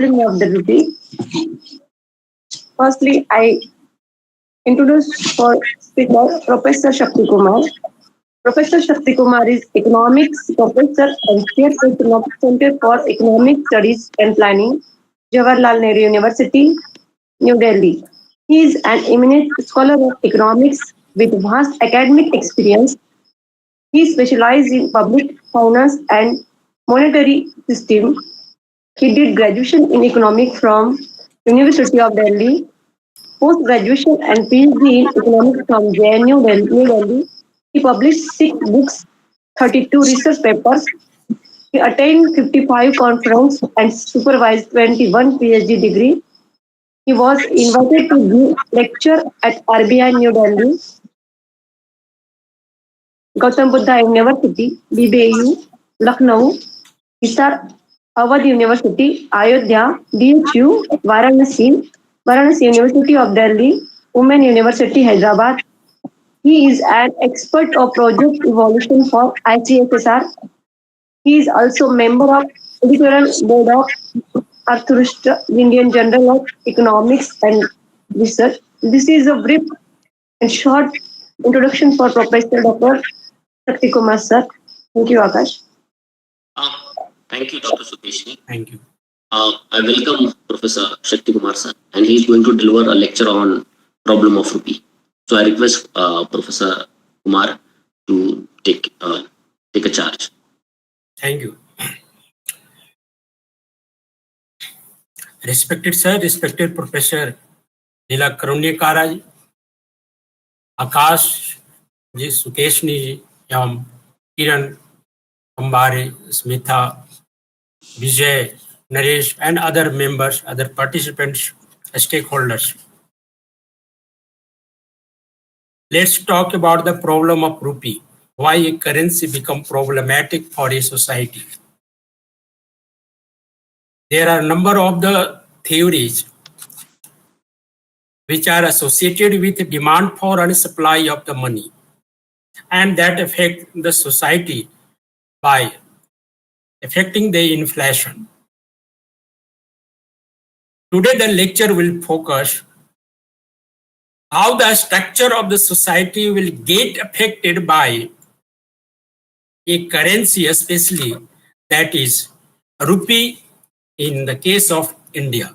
Of the rupee. Firstly, I introduce for speaker Professor Shakti Kumar. Professor Shakti Kumar is economics professor and chairperson of Center for Economic Studies and Planning, Jawaharlal Nehru University, New Delhi. He is an eminent scholar of economics with vast academic experience. He specialized in public finance and monetary system. He did graduation in economics from University of Delhi, post-graduation and PhD in economics from JNU New Delhi. He published 6 books, 32 research papers. He attained 55 conferences and supervised 21 PhD degree. He was invited to give lecture at RBI New Delhi, Gautam Buddha University, BBU, Lucknow, Hisar Awadh University, Ayodhya, DHU, Varanasi University of Delhi, Women University, Hyderabad. He is an expert of project evolution for ICSSR. He is also member of editorial board of Arthurist, Indian Journal of Economics and Research. This is a brief and short introduction for Professor Dr. Shakti Kumar sir. Thank you, Akash. Thank you, Dr. Sukeshni. Thank you. I welcome Professor Shakti Kumar sir, and he is going to deliver a lecture on problem of rupee. So I request Professor Kumar to take a charge. Thank you. Respected sir, respected Professor Leela Karunyakara, Akash जी, सुकेशनी जी एवं किरण, अंबारी, Smita, Vijay, Naresh, and other members, other participants, stakeholders. Let's talk about the problem of rupee. Why a currency become problematic for a society? There are a number of the theories which are associated with the demand for and supply of the money, and that affect the society by affecting the inflation. Today the lecture will focus how the structure of the society will get affected by a currency, especially that is rupee in the case of India.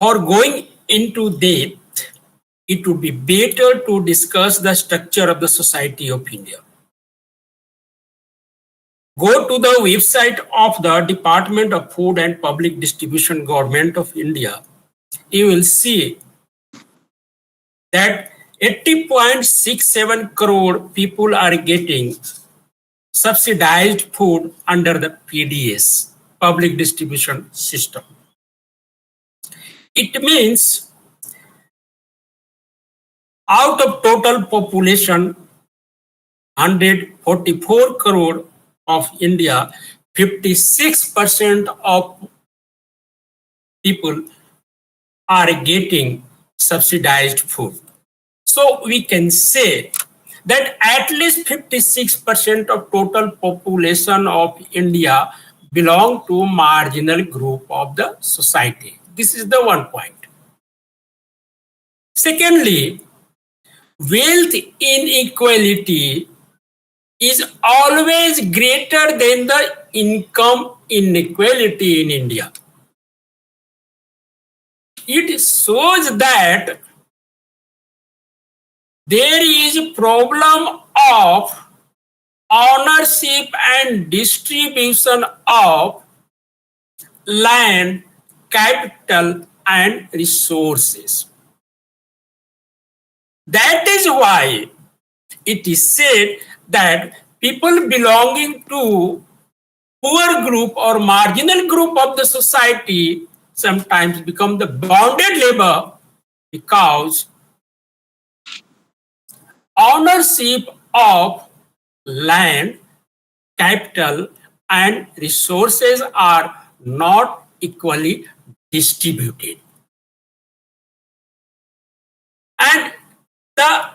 For going into depth, it would be better to discuss the structure of the society of India. Go to the website of the Department of Food and Public Distribution, Government of India. You will see that 80.67 crore people are getting subsidized food under the PDS, Public Distribution System. It means out of total population 144 crore of India, 56% of people are getting subsidized food. So we can say that at least 56% of total population of India belong to marginal group of the society. This is the one point. Secondly, wealth inequality is always greater than the income inequality in India. It shows that there is a problem of ownership and distribution of land, capital, and resources. That is why it is said that people belonging to poor group or marginal group of the society sometimes become the bonded labor, because ownership of land, capital, and resources are not equally distributed. And the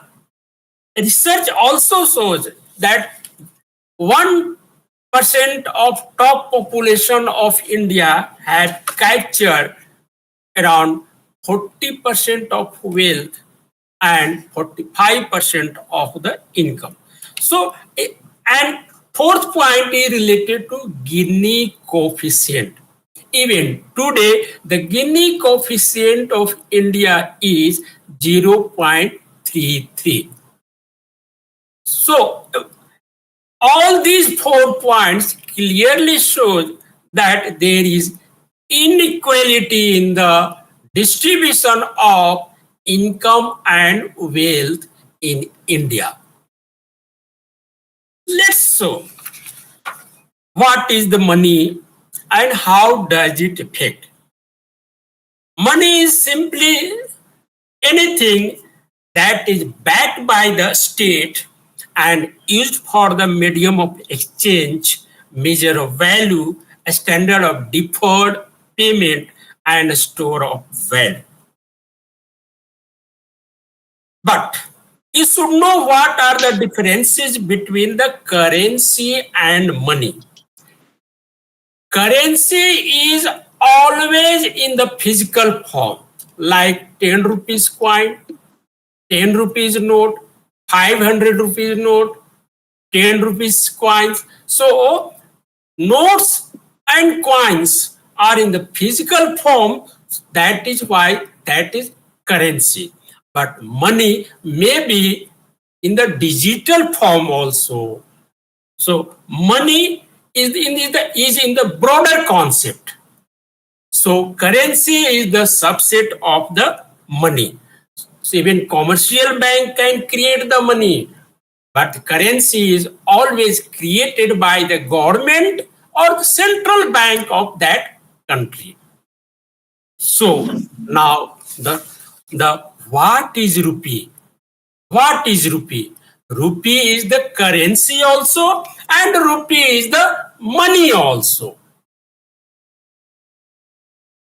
research also shows that one of top population of India had captured around 40% of wealth and 45% of the income. So, and fourth point is related to Gini coefficient. Even today, the Gini coefficient of India is 0.33. So, all these 4 points clearly show that there is inequality in the distribution of income and wealth in India. Let's show what is the money and how does it affect. Money is simply anything that is backed by the state and used for the medium of exchange, measure of value, a standard of deferred payment, and a store of value. But you should know what are the differences between the currency and money. Currency is always in the physical form, like 10 rupees coin, 10 rupees note, 500 rupees note, 10 rupees coins. So, notes and coins are in the physical form. That is why that is currency. But money may be in the digital form also. So, money is in the broader concept. So, currency is the subset of the money. So even commercial bank can create the money, but currency is always created by the government or the central bank of that country. So now the what is rupee? What is rupee? Rupee is the currency also, and rupee is the money also.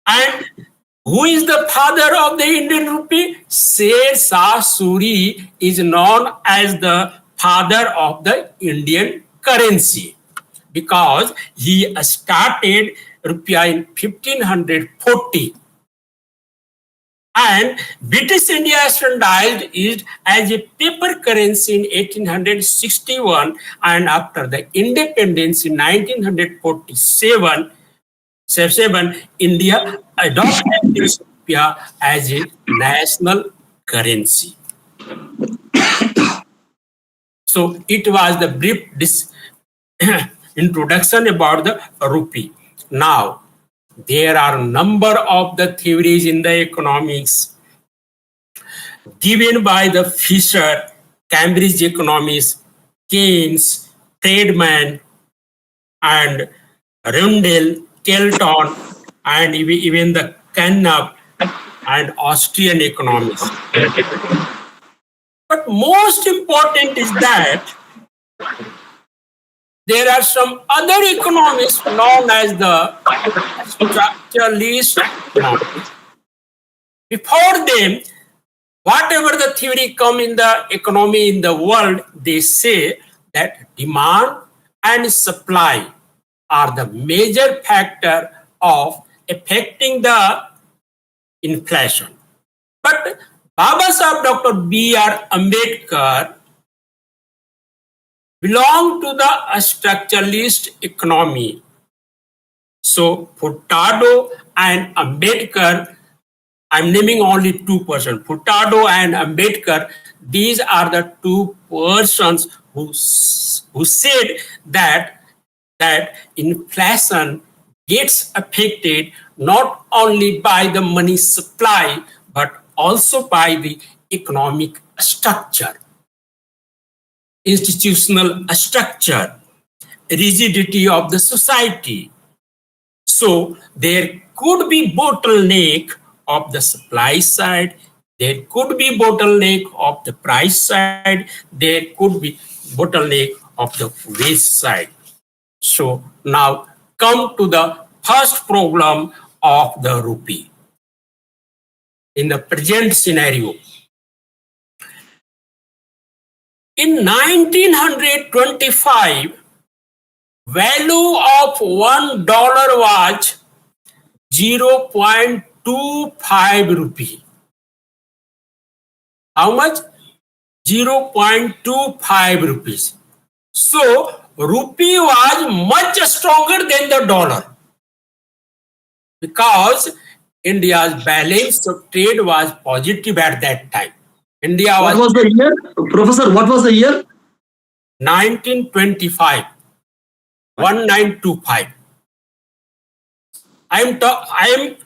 And who is the father of the Indian rupee? Sher Shah Suri is known as the father of the Indian currency because he started rupee in 1540. And British India standardized it as a paper currency in 1861, and after the independence in 1947, India adopted this rupee as a national currency. So it was the brief introduction about the rupee. Now, there are a number of the theories in the economics given by the Fisher, Cambridge economists, Keynes, Friedman, and Rundell, Kelton, and even the Knapp and Austrian economists. But most important is that there are some other economists known as the structuralist economists. Before them, whatever the theory come in the economy in the world, they say that demand and supply are the major factor of affecting the inflation. But Babasaheb Dr. B.R. Ambedkar belong to the structuralist economy. So Furtado and Ambedkar, I'm naming only 2 persons, Furtado and Ambedkar, these are the 2 persons who said that inflation gets affected not only by the money supply, but also by the economic structure, institutional structure, rigidity of the society. So there could be bottleneck of the supply side, there could be bottleneck of the price side, there could be bottleneck of the wage side. So now come to the first problem of the rupee. In the present scenario, in 1925, value of $1 was 0.25 rupee. How much? 0.25 rupees. So rupee was much stronger than the dollar because India's balance of trade was positive at that time. India What was the year, Professor? What was the year? 1925. 1925. I am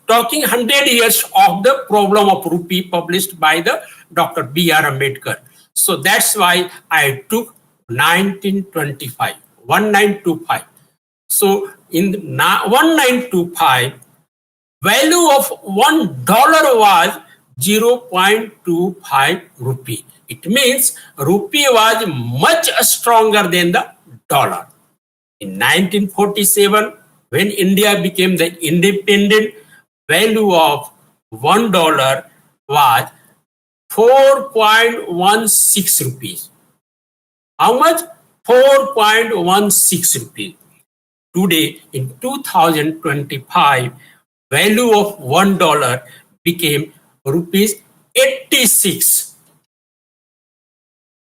talking 100 years of the problem of rupee published by the Dr. B.R. Ambedkar. So that's why I took 1925, 1925. So in 1925, value of $1 was 0.25 rupee. It means rupee was much stronger than the dollar. In 1947, when India became the independent, value of $1 was 4.16 rupees. How much? 4.16 rupees. Today, in 2025, value of $1 became rupees 86.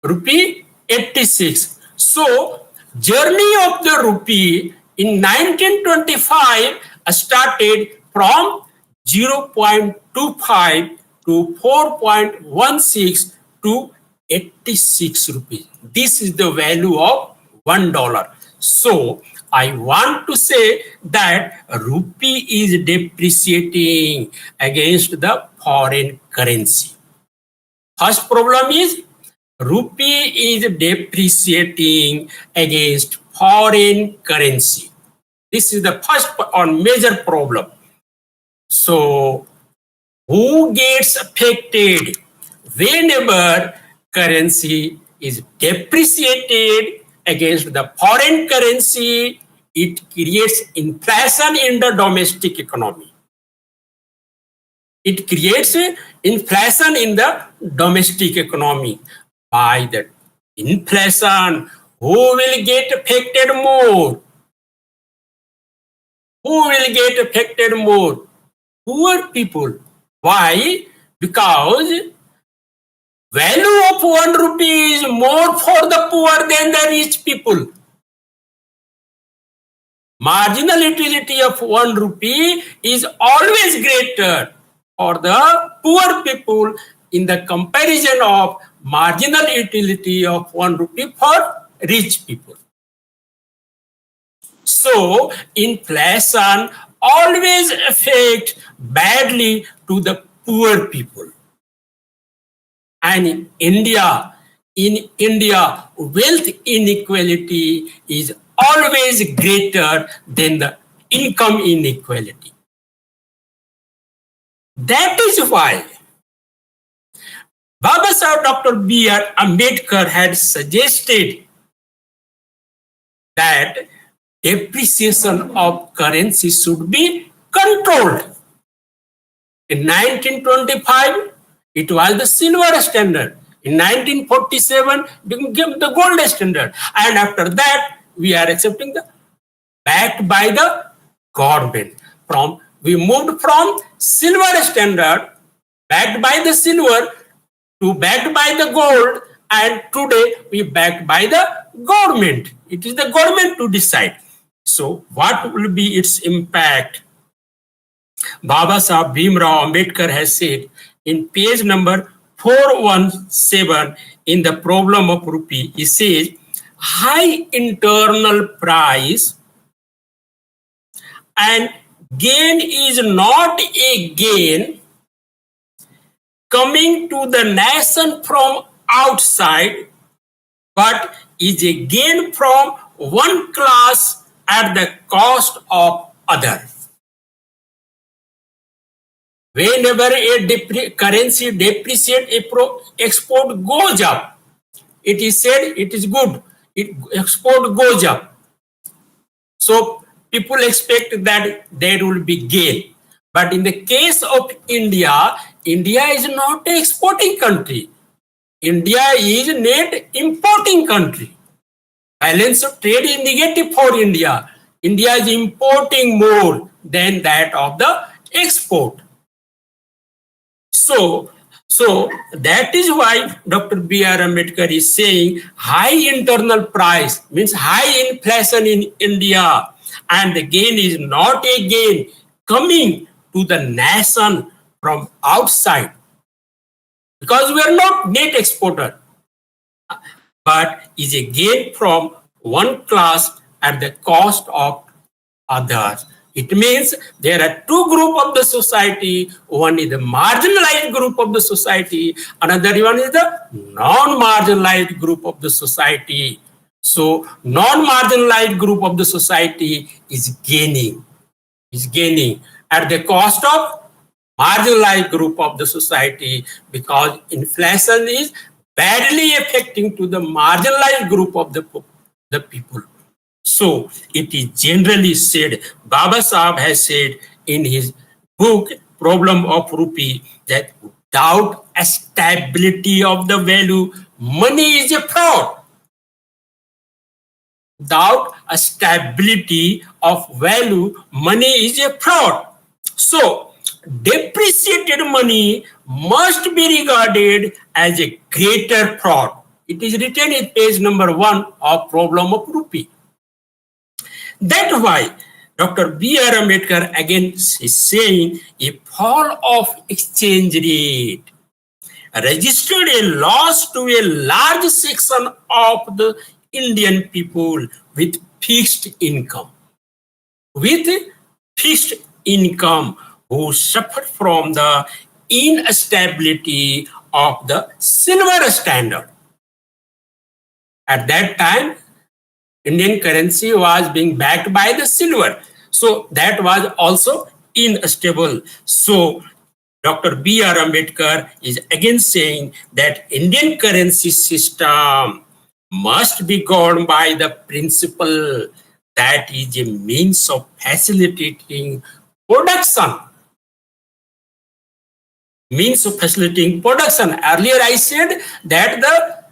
Rupee 86. So, journey of the rupee in 1925 started from 0.25 to 4.16 to 86 rupees. This is the value of $1. So I want to say that rupee is depreciating against the foreign currency. First problem is rupee is depreciating against foreign currency. This is the first or major problem. So who gets affected whenever currency is depreciated against the foreign currency? It creates inflation in the domestic economy. It creates inflation in the domestic economy. By the inflation, who will get affected more? Who will get affected more? Poor people. Why? Because value of 1 rupee is more for the poor than the rich people. Marginal utility of 1 rupee is always greater for the poor people in the comparison of marginal utility of 1 rupee for rich people. So inflation always affects badly to the poor people. And in India, wealth inequality is always greater than the income inequality. That is why Babasaheb Dr. B.R. Ambedkar had suggested that depreciation of currency should be controlled. In 1925, it was the silver standard. In 1947, it became the gold standard. And after that, we are accepting the backed by the government. We moved from silver standard, backed by the silver, to backed by the gold, and today we backed by the government. It is the government to decide. So what will be its impact? Babasaheb Bhimrao Ambedkar has said in page number 417 in the problem of rupee, he says, high internal price and gain is not a gain coming to the nation from outside, but is a gain from one class at the cost of other. Whenever a currency depreciates, export goes up. It is said it is good. Export goes up. So people expect that there will be gain. But in the case of India, India is not an exporting country. India is a net importing country. balance of trade is negative for India. India is importing more than that of the export. So that is why Dr. B.R. Ambedkar is saying high internal price means high inflation in India, and the gain is not a gain coming to the nation from outside, because we are not net exporter, but is a gain from one class at the cost of others. It means there are two groups of the society. One is the marginalized group of the society. Another one is the non-marginalized group of the society. So non-marginalized group of the society is gaining at the cost of marginalized group of the society, because inflation is badly affecting to the marginalized group of the people. So it is generally said, Baba Sahib has said in his book Problem of Rupee, that without a stability of the value, money is a fraud. Without a stability of value, money is a fraud. So depreciated money must be regarded as a greater fraud. It is written in page number 1 of Problem of Rupee. That's why Dr. B.R. Ambedkar again is saying a fall of exchange rate registered a loss to a large section of the Indian people with fixed income. Who suffered from the instability of the silver standard. At that time, Indian currency was being backed by the silver. So that was also unstable. So Dr. B.R. Ambedkar is again saying that Indian currency system must be governed by the principle that is a means of facilitating production. Earlier I said that the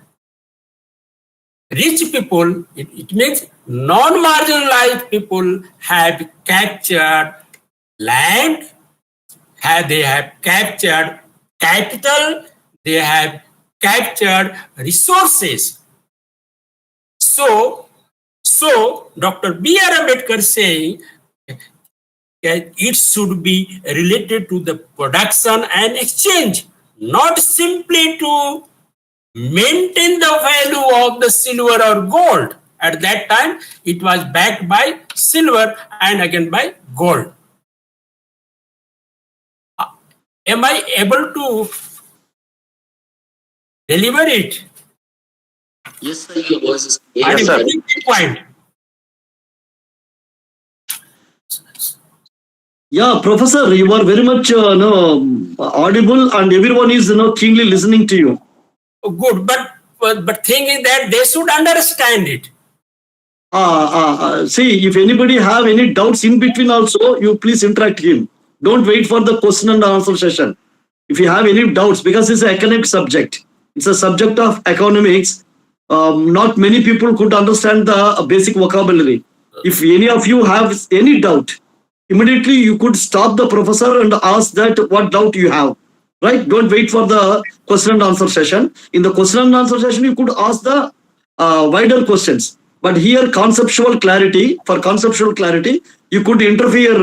rich people, it means non-marginalized people, have captured land, they have captured capital, they have captured resources. So Dr. B.R. Ambedkar saying that it should be related to the production and exchange, not simply to maintain the value of the silver or gold. At that time, it was backed by silver and again by gold. Am I able to deliver it? Yes, sir, your voice is clear. Yes, sir. Point. Yeah, Professor, you are very much audible, and everyone is keenly listening to you. Good, but thing is that they should understand it. See, if anybody have any doubts in between also, you please interact him. Don't wait for the question and answer session. If you have any doubts, because it's an academic subject, it's a subject of economics. Not many people could understand the basic vocabulary. If any of you have any doubt, immediately you could stop the professor and ask that what doubt you have. Right? Don't wait for the question and answer session. In the question and answer session, you could ask the wider questions. But here, for conceptual clarity, you could interfere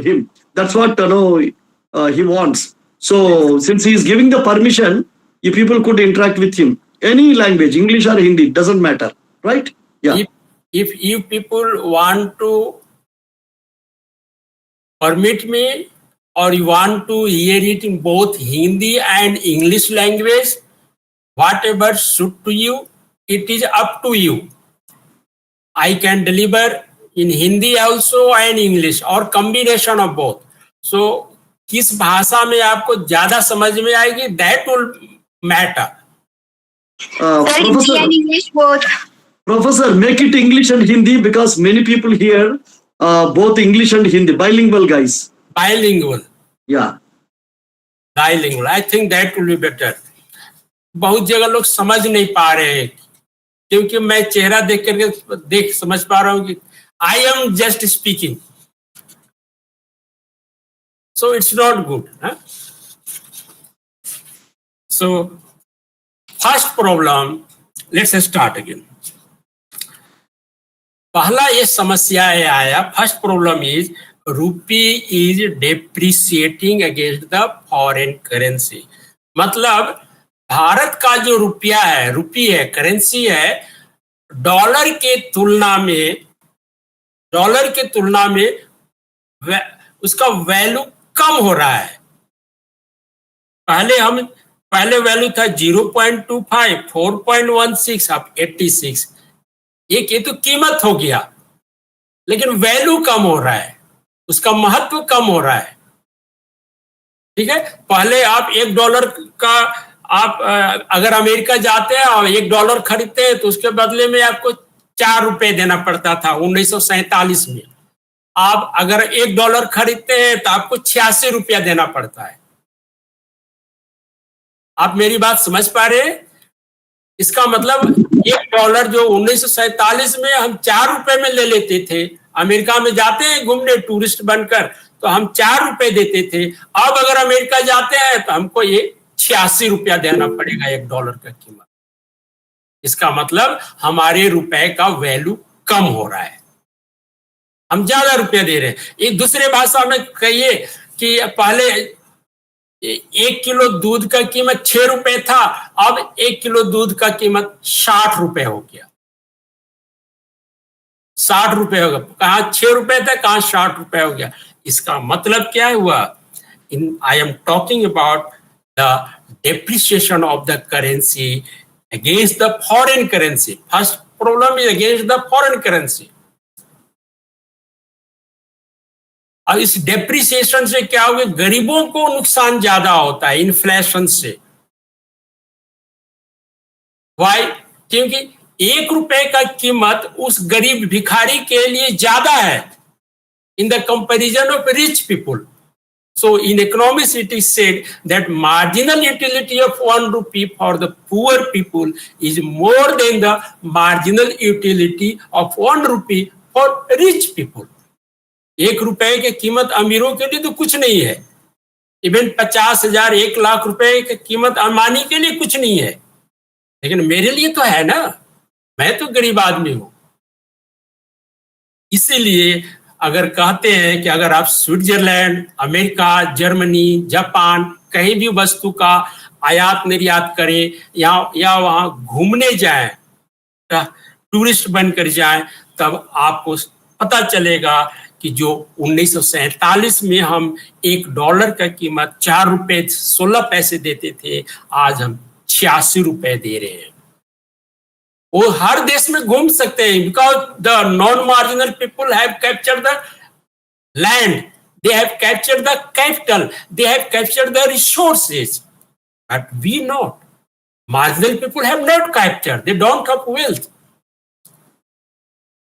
him. That's what he wants. So since he is giving the permission, you people could interact with him. Any language, English or Hindi, doesn't matter. Right? Yeah. If you people want to permit me, or you want to hear it in both Hindi and English language, whatever suit to you, it is up to you. I can deliver in Hindi also and English, or combination of both. So किस भाषा में आपको ज्यादा समझ में आएगी, that will matter. Professor, English both. Professor, make it English and Hindi, because many people here both English and Hindi, bilingual guys. Bilingual. Yeah. Bilingual. I think that will be better. बहुत जगह लोग समझ नहीं पा रहे हैं क्योंकि मैं चेहरा देख करके देख समझ पा रहा हूं कि I am just speaking, so it's not good. So first problem, let's start again. पहला ये समस्या आया, फर्स्ट प्रॉब्लम इज रूपी is depreciating against the foreign currency. मतलब भारत का जो रुपया है, रूपी है, करेंसी है, डॉलर के तुलना में उसका वैल्यू कम हो रहा है। पहले वैल्यू था 0.25, 4.16, अब 86। ये तो कीमत हो गया, लेकिन वैल्यू कम हो रहा है, उसका महत्व कम हो रहा है। ठीक है, पहले आप $1 का, आप अगर अमेरिका जाते हैं और $1 खरीदते हैं तो उसके बदले में आपको 4 रुपए देना पड़ता था 1947 में। आप अगर $1 खरीदते हैं तो आपको 86 रुपया देना पड़ता है। आप मेरी बात समझ पा रहे हैं? इसका मतलब $1 जो 1947 में हम 4 रुपए में ले लेते थे, अमेरिका में जाते हैं घूमने टूरिस्ट बनकर तो हम 4 रुपए देते थे, अब अगर अमेरिका जाते हैं तो हमको ये 86 रुपया देना पड़ेगा $1 का कीमत। इसका मतलब हमारे रुपए का वैल्यू कम हो रहा है, हम ज्यादा रुपया दे रहे हैं। एक दूसरे भाषा में कहिए कि पहले 1 किलो दूध का कीमत 6 रुपए था, अब 1 किलो दूध का कीमत 60 रुपए हो गया। 60 रुपए होगा, कहाँ 6 रुपए था, कहाँ 60 रुपए हो गया। इसका मतलब क्या हुआ? I am talking about the depreciation of the currency against the foreign currency. First problem is against the foreign currency. और इस डेप्रिसिएशन से क्या होगा? गरीबों को नुकसान ज्यादा होता है इन्फ्लेशन से। वाई? क्योंकि 1 रुपए का कीमत उस गरीब भिखारी के लिए ज्यादा है in the comparison of rich people. So in economics it is said that marginal utility of 1 rupee for the poor people is more than the marginal utility of 1 rupee for rich people. 1 रुपए की कीमत अमीरों के लिए तो कुछ नहीं है, इवन 50,000 1 लाख रुपए की कीमत अम्बानी के लिए कुछ नहीं है, लेकिन मेरे लिए तो है ना, मैं तो गरीब आदमी हूं। इसीलिए अगर कहते हैं कि अगर आप स्विट्जरलैंड, अमेरिका, जर्मनी, जापान कहीं भी वस्तु का आयात निर्यात करें या वहां घूमने जाएं, टूरिस्ट बनकर जाएं, तब आपको पता चलेगा कि जो 1947 में हम $1 का कीमत 4 रुपए 16 पैसे देते थे, आज हम 86 रुपए दे रहे हैं। वो हर देश में घूम सकते हैं, because the non marginal people have captured the land, they have captured the capital, they have captured the resources, but we not. Marginal people have not captured, they don't have wealth,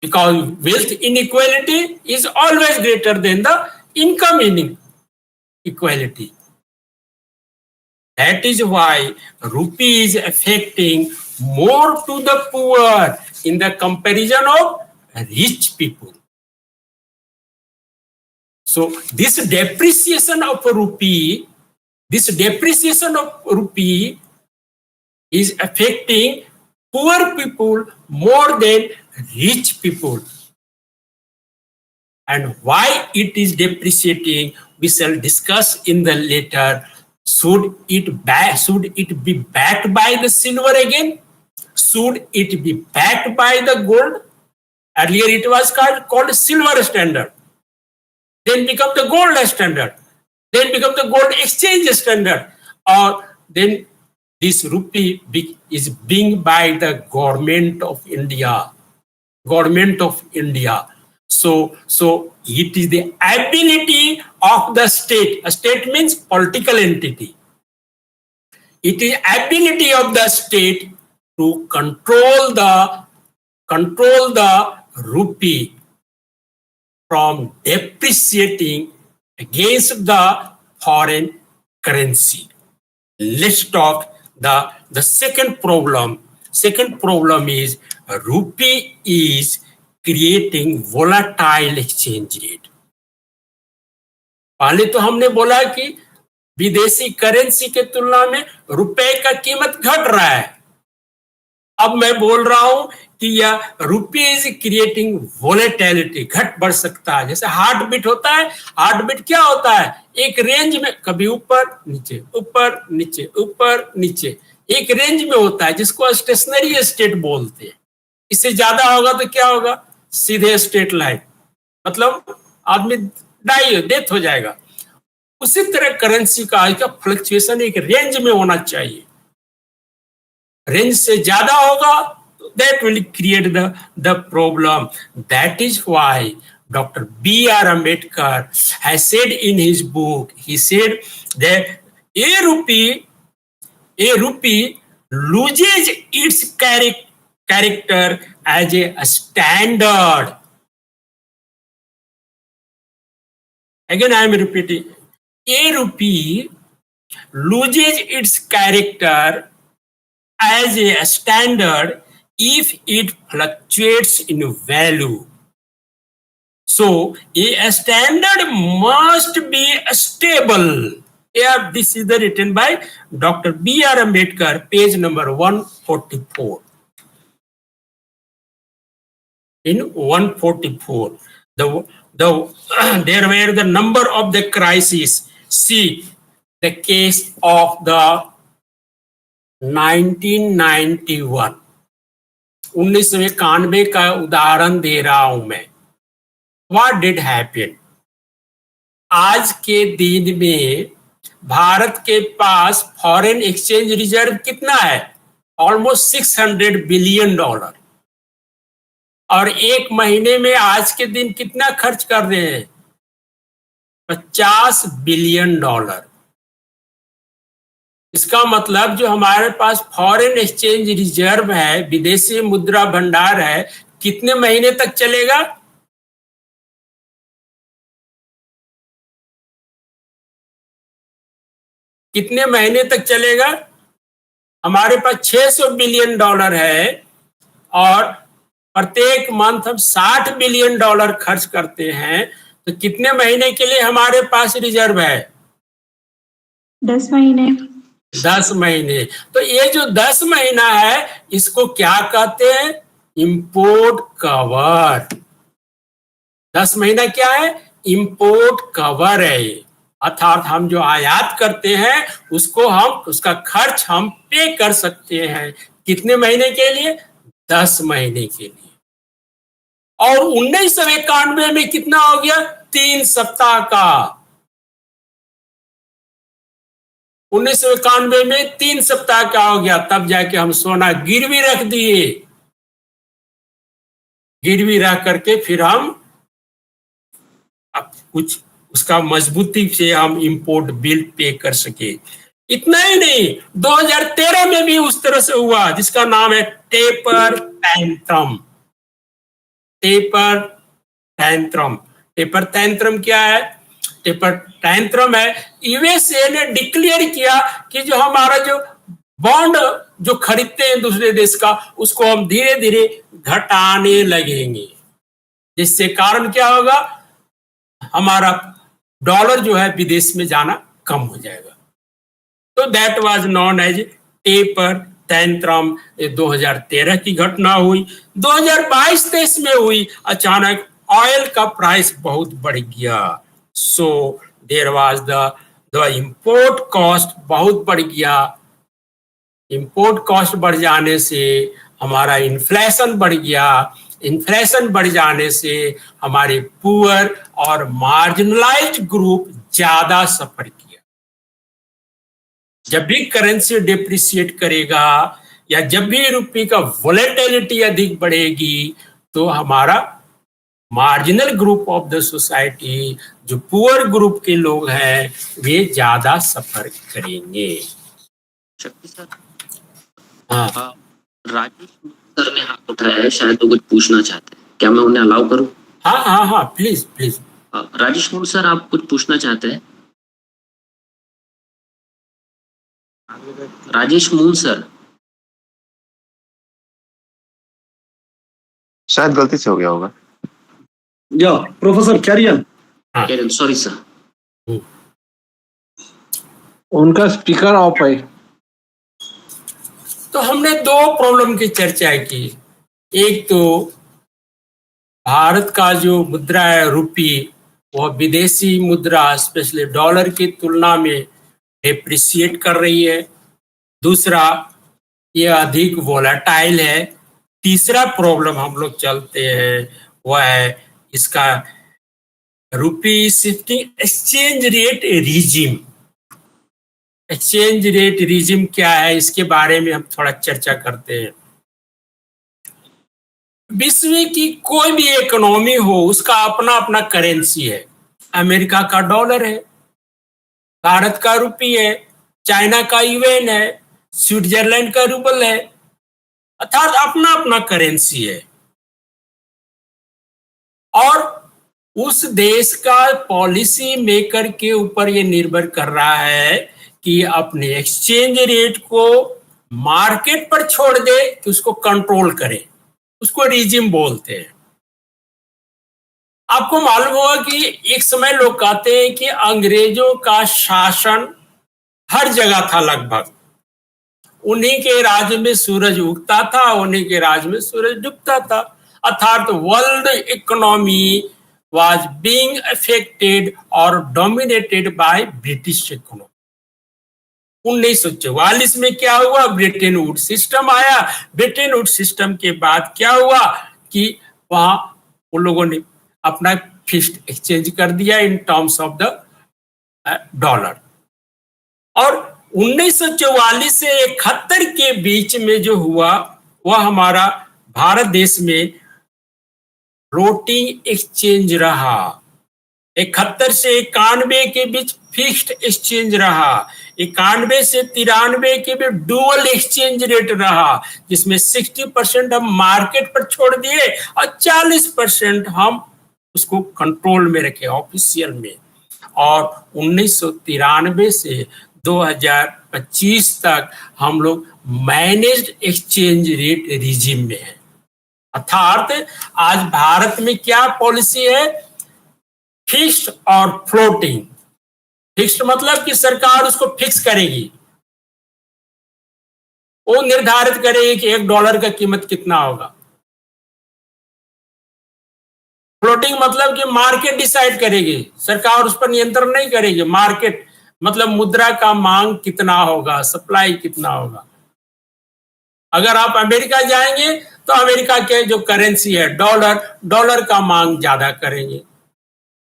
because wealth inequality is always greater than the income inequality. That is why rupee is affecting more to the poor in the comparison of rich people. So this depreciation of rupee is affecting poor people more than rich people. And why it is depreciating, we shall discuss in the later. Should it be backed by the silver again? Should it be backed by the gold? Earlier it was called silver standard, then become the gold standard, then become the gold exchange standard, or then this rupee is being by the government of India. So it is the ability of the state. A state means political entity. It is ability of the state to control the rupee from depreciating against the foreign currency. Let's talk the second problem. Second problem is rupee is creating volatile exchange rate. पहले तो हमने बोला कि विदेशी currency के तुलना में रुपए का कीमत घट रहा है। अब मैं बोल रहा हूं कि यह रुपी इज क्रिएटिंग वोलेटिलिटी, घट बढ़ सकता है। जैसे हार्ट बीट होता है, हार्ट बीट क्या होता है, एक रेंज में, कभी ऊपर नीचे ऊपर नीचे ऊपर नीचे, एक रेंज में होता है जिसको स्टेशनरी स्टेट बोलते हैं। इससे ज्यादा होगा तो क्या होगा, सीधे स्ट्रेट लाइन, मतलब आदमी डेथ हो जाएगा। उसी तरह करेंसी का आज का फ्लक्चुएशन एक रेंज में होना चाहिए। रेंज से ज्यादा होगा that will create the problem. That is why Dr. B.R. Ambedkar has said in his book, he said that a rupee loses its character as a standard. Again, I am repeating, a rupee loses its character as a standard if it fluctuates in value. So, a standard must be stable. Yeah, this is written by Dr. B.R. Ambedkar, page number 144. In 144, there were the number of the crises. See, the case of the 1991, 1991 का उदाहरण दे रहा हूं मैं। What did happen? आज के दिन में भारत के पास फॉरेन एक्सचेंज रिजर्व कितना है, ऑलमोस्ट $600 बिलियन। और एक महीने में आज के दिन कितना खर्च कर रहे हैं, $50 बिलियन। इसका मतलब जो हमारे पास फॉरेन एक्सचेंज रिजर्व है, विदेशी मुद्रा भंडार है, कितने महीने तक चलेगा, कितने महीने तक चलेगा। हमारे पास $600 बिलियन है और प्रत्येक मंथ हम $60 बिलियन खर्च करते हैं, तो कितने महीने के लिए हमारे पास रिजर्व है, 10 महीने। 10 महीने। तो ये जो 10 महीना है इसको क्या कहते हैं, इंपोर्ट कवर। 10 महीना क्या है, इंपोर्ट कवर है। अर्थात हम जो आयात करते हैं उसको हम, उसका खर्च हम पे कर सकते हैं। कितने महीने के लिए, 10 महीने के लिए। और 1991 में कितना हो गया, 3 सप्ताह का। 1991 में 3 सप्ताह का हो गया, तब जाके हम सोना गिरवी रख दिए। गिरवी रख करके फिर हम अब कुछ उसका मजबूती से हम इंपोर्ट बिल पे कर सके। इतना ही नहीं, 2013 में भी उस तरह से हुआ, जिसका नाम है taper tantrum. Taper tantrum, taper tantrum क्या है, टेपर टैंट्रम है, यूएसए ने डिक्लेयर किया कि जो हमारा जो बॉन्ड जो खरीदते हैं दूसरे देश का, उसको हम धीरे धीरे घटाने लगेंगे। जिससे कारण क्या होगा, हमारा डॉलर जो है विदेश में जाना कम हो जाएगा। तो that was known as taper tantrum. 2013 की घटना हुई। 2022-23 में हुई, अचानक ऑयल का प्राइस बहुत बढ़ गया। So there was the import cost बहुत बढ़ गया। इंपोर्ट कॉस्ट बढ़ जाने से हमारा इन्फ्लेशन बढ़ गया। इन्फ्लेशन बढ़ जाने से हमारे पुअर और मार्जिनलाइज्ड ग्रुप ज्यादा सफर किया। जब भी करेंसी डिप्रिशिएट करेगा या जब भी रुपये का वोलेटिलिटी अधिक बढ़ेगी, तो हमारा marginal group of the society, जो पुअर ग्रुप के लोग हैं, वे ज्यादा सफर करेंगे। शक्ति सर, हाँ, राजेश सर ने हाथ उठाया है, शायद वो कुछ पूछना चाहते हैं, क्या मैं उन्हें अलाउ करूं? हाँ हाँ हाँ, please please. Rajesh moon sir, आप कुछ पूछना चाहते हैं? Rajesh moon sir. शायद गलती से हो गया होगा। Yeah, Professor, carry on. Karen, sorry sir. उनका स्पीकर ऑफ है। तो हमने दो प्रॉब्लम की चर्चा की। एक तो भारत का जो मुद्रा है रुपी, वह विदेशी मुद्रा स्पेशली डॉलर की तुलना में डेप्रिसिएट कर रही है। दूसरा, ये अधिक वोलेटाइल है। तीसरा प्रॉब्लम हम लोग चलते हैं वह है इसका rupee shifting exchange rate regime. Exchange rate regime क्या है, इसके बारे में हम थोड़ा चर्चा करते हैं। विश्व की कोई भी इकोनॉमी हो, उसका अपना अपना करेंसी है। अमेरिका का डॉलर है, भारत का रुपी है, चाइना का युएन है, स्विट्जरलैंड का रूबल है, अर्थात अपना अपना करेंसी है। और उस देश का पॉलिसी मेकर के ऊपर ये निर्भर कर रहा है कि अपने एक्सचेंज रेट को मार्केट पर छोड़ दे कि उसको कंट्रोल करे, उसको रिजिम बोलते हैं। आपको मालूम होगा कि एक समय लोग कहते हैं कि अंग्रेजों का शासन हर जगह था लगभग। उन्हीं के राज्य में सूरज उगता था, उन्हीं के राज्य में सूरज डूबता था। अर्थात world economy was being affected or dominated by British economy। 1944 में क्या हुआ, ब्रिटेन वुड्स सिस्टम आया। ब्रिटेन वुड्स सिस्टम के बाद क्या हुआ कि वहां उन लोगों ने अपना फिक्स्ड एक्सचेंज कर दिया in terms of the dollar. और 1944 से 71 के बीच में जो हुआ वह हमारा भारत देश में फ्लोटिंग एक्सचेंज रहा। 71 से 91 के बीच फिक्स्ड एक्सचेंज रहा। 91 से 93 के बीच डुअल एक्सचेंज रेट रहा, जिसमें 60% हम मार्केट पर छोड़ दिए और 40% हम उसको कंट्रोल में रखे ऑफिशियल में। और 1993 से 2025 तक हम लोग मैनेज्ड एक्सचेंज रेट रिजिम में है। अर्थात आज भारत में क्या पॉलिसी है, फिक्स्ड और फ्लोटिंग। फिक्स्ड मतलब कि सरकार उसको फिक्स करेगी, वो निर्धारित करेगी कि $1 का कीमत कितना होगा। फ्लोटिंग मतलब कि मार्केट डिसाइड करेगी, सरकार उस पर नियंत्रण नहीं करेगी। मार्केट मतलब मुद्रा का मांग कितना होगा, सप्लाई कितना होगा। अगर आप अमेरिका जाएंगे तो अमेरिका के जो करेंसी है डॉलर का मांग ज्यादा करेंगे।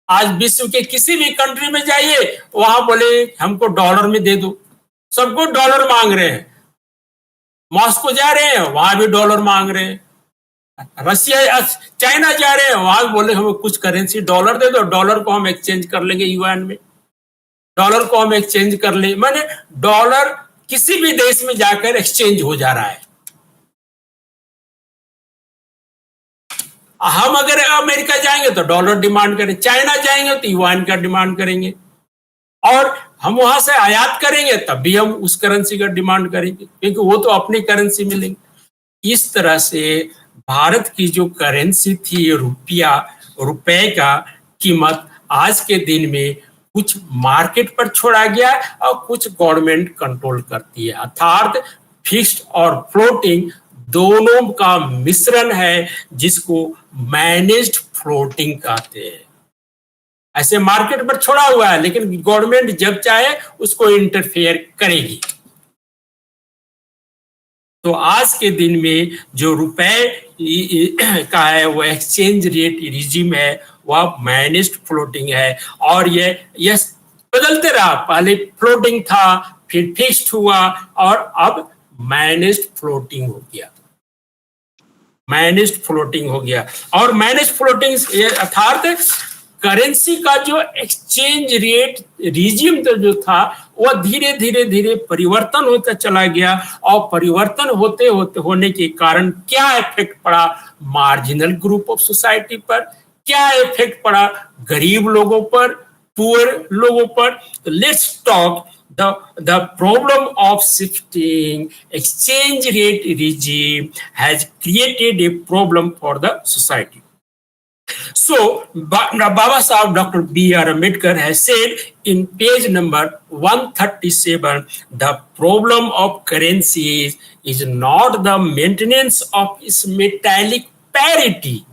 आज विश्व के किसी भी कंट्री में जाइए, वहां बोले हमको डॉलर में दे दो, सबको डॉलर मांग रहे हैं। मॉस्को जा रहे हैं, वहां भी डॉलर मांग रहे हैं। रशिया चाइना जा रहे हैं, वहां बोले हमें कुछ करेंसी डॉलर दे दो, डॉलर को हम एक्सचेंज कर लेंगे युआन में, डॉलर को हम एक्सचेंज कर ले। माने डॉलर किसी भी देश में जाकर एक्सचेंज हो जा रहा है। हम अगर अमेरिका जाएंगे तो डॉलर डिमांड करें, चाइना जाएंगे तो युआन का डिमांड करेंगे, और हम वहां से आयात करेंगे तब भी हम उस करेंसी का डिमांड करेंगे, क्योंकि वो तो अपनी करेंसी मिलेंगे। इस तरह से भारत की जो करेंसी थी रुपए का कीमत आज के दिन में कुछ मार्केट पर छोड़ा गया और कुछ गवर्नमेंट कंट्रोल करती है। अर्थात फिक्स्ड और फ्लोटिंग दोनों का मिश्रण है, जिसको मैनेज्ड फ्लोटिंग कहते हैं। ऐसे मार्केट पर छोड़ा हुआ है, लेकिन गवर्नमेंट जब चाहे उसको इंटरफेयर करेगी। तो आज के दिन में जो रुपए का है वो एक्सचेंज रेट रिजिम है, वह मैनेज्ड फ्लोटिंग है। और ये बदलते रहा, पहले फ्लोटिंग था, फिर फिक्स्ड हुआ, और अब मैनेज्ड फ्लोटिंग हो गया। मैनेज्ड फ्लोटिंग हो गया। और मैनेज्ड फ्लोटिंग अर्थात करेंसी का जो एक्सचेंज रेट रिजिम जो था वह धीरे धीरे परिवर्तन होता चला गया। और परिवर्तन होने के कारण क्या इफेक्ट पड़ा मार्जिनल ग्रुप ऑफ सोसाइटी पर, क्या इफेक्ट पड़ा गरीब लोगों पर, पुअर लोगों पर। तो let's talk the problem of shifting exchange rate regime has created a problem for the society. So, Baba Sahib Dr. B.R. Ambedkar has said in page number 137, the problem of currencies is not the maintenance of its metallic parity,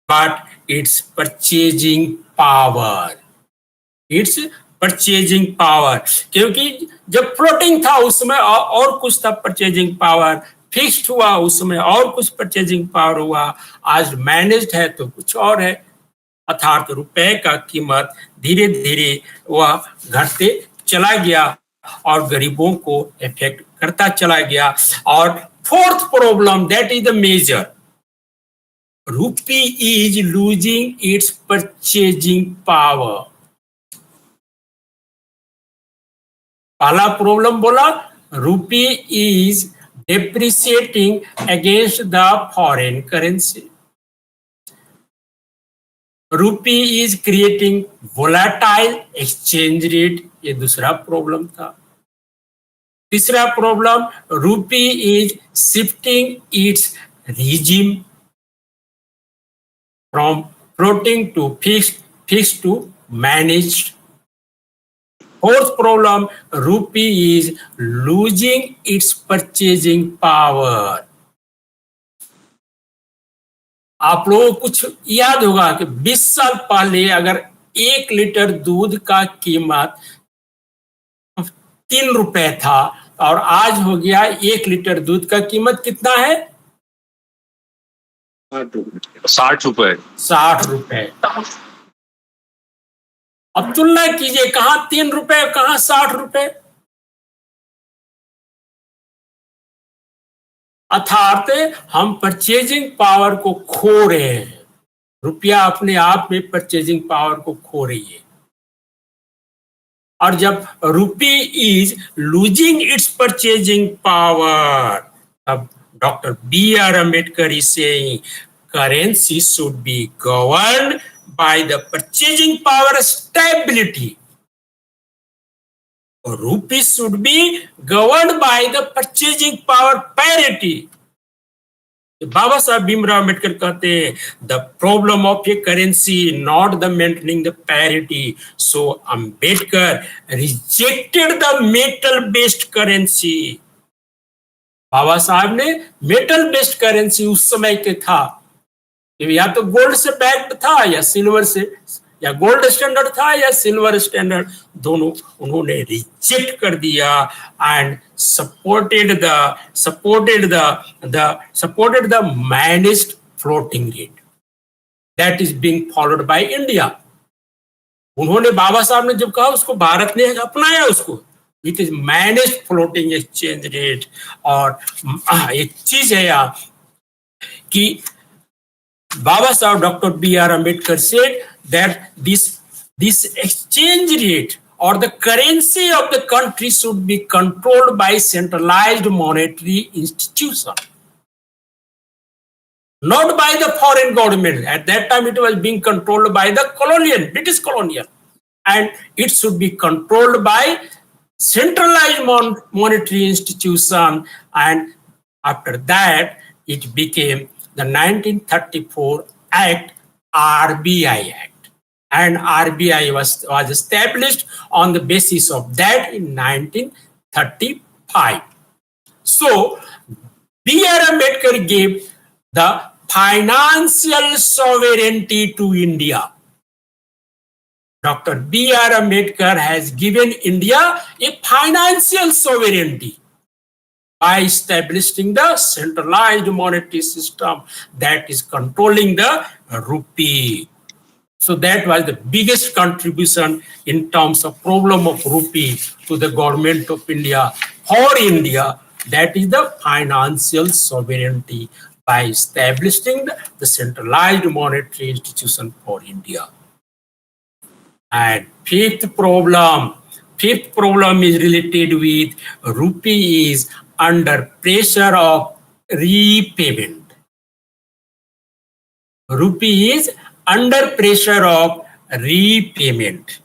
but its purchasing power. Its purchasing power. क्योंकि जब floating था उसमें और कुछ था purchasing power, fixed हुआ उसमें और कुछ परचेजिंग पावर हुआ, आज मैनेज्ड है तो कुछ और है, अर्थात रुपए का कीमत धीरे धीरे वह घटते चला गया और गरीबों को इफेक्ट करता चला गया. और fourth problem, that is the major, rupee is losing its purchasing power. पहला प्रॉब्लम बोला, rupee is depreciating against the foreign currency. Rupee is creating volatile exchange rate, ये दूसरा प्रॉब्लम था. तीसरा प्रॉब्लम, रूपी is shifting it's regime from floating to fixed to managed. Fourth problem, rupee is losing its purchasing power. आप लोगों को कुछ याद होगा कि 20 साल पहले अगर 1 लीटर दूध का कीमत 3 रुपए था और आज हो गया 1 लीटर दूध का कीमत कितना है? 60 रुपए. 60 रुपए. अब तुलना कीजिए, कहां 3 रुपए, कहां 60 रुपए. अर्थात हम परचेजिंग पावर को खो रहे हैं. रुपया अपने आप में परचेजिंग पावर को खो रही है. और जब रूपी is losing its purchasing power, अब doctor B.R. Ambedkar is saying currency should be governed by the purchasing power stability. Rupee should be governed by the purchasing power parity. Baba Sahib Bhimrao Ambedkar कहते हैं, the problem of a currency not the maintaining the parity. So Ambedkar rejected the metal based currency. बाबा साहब ने metal based currency उस समय के था, या तो गोल्ड से बैक्ड था या सिल्वर से, या गोल्ड स्टैंडर्ड था या सिल्वर स्टैंडर्ड, दोनों उन्होंने रिजेक्ट कर दिया and supported the managed floating rate that is being followed by India. उन्होंने, बाबा साहब ने जब कहा, उसको भारत ने अपनाया उसको. It is managed floating exchange rate. और एक चीज है यहाँ कि बाबा साहब doctor B.R. Ambedkar said that this exchange rate or the currency of the country should be controlled by centralized monetary institution, not by the foreign government. At that time it was being controlled by the British colonial, and it should be controlled by centralized monetary institution. And after that it became the 1934 Act, RBI Act, and RBI was established on the basis of that in 1935. So B.R. Ambedkar gave the financial sovereignty to India. Dr. B.R. Ambedkar has given India a financial sovereignty by establishing the centralized monetary system that is controlling the rupee. So that was the biggest contribution in terms of problem of rupee to the government of India. For India, that is the financial sovereignty by establishing the centralized monetary institution for India. And fifth problem is related with rupee is under pressure of repayment. Rupee is under pressure of repayment.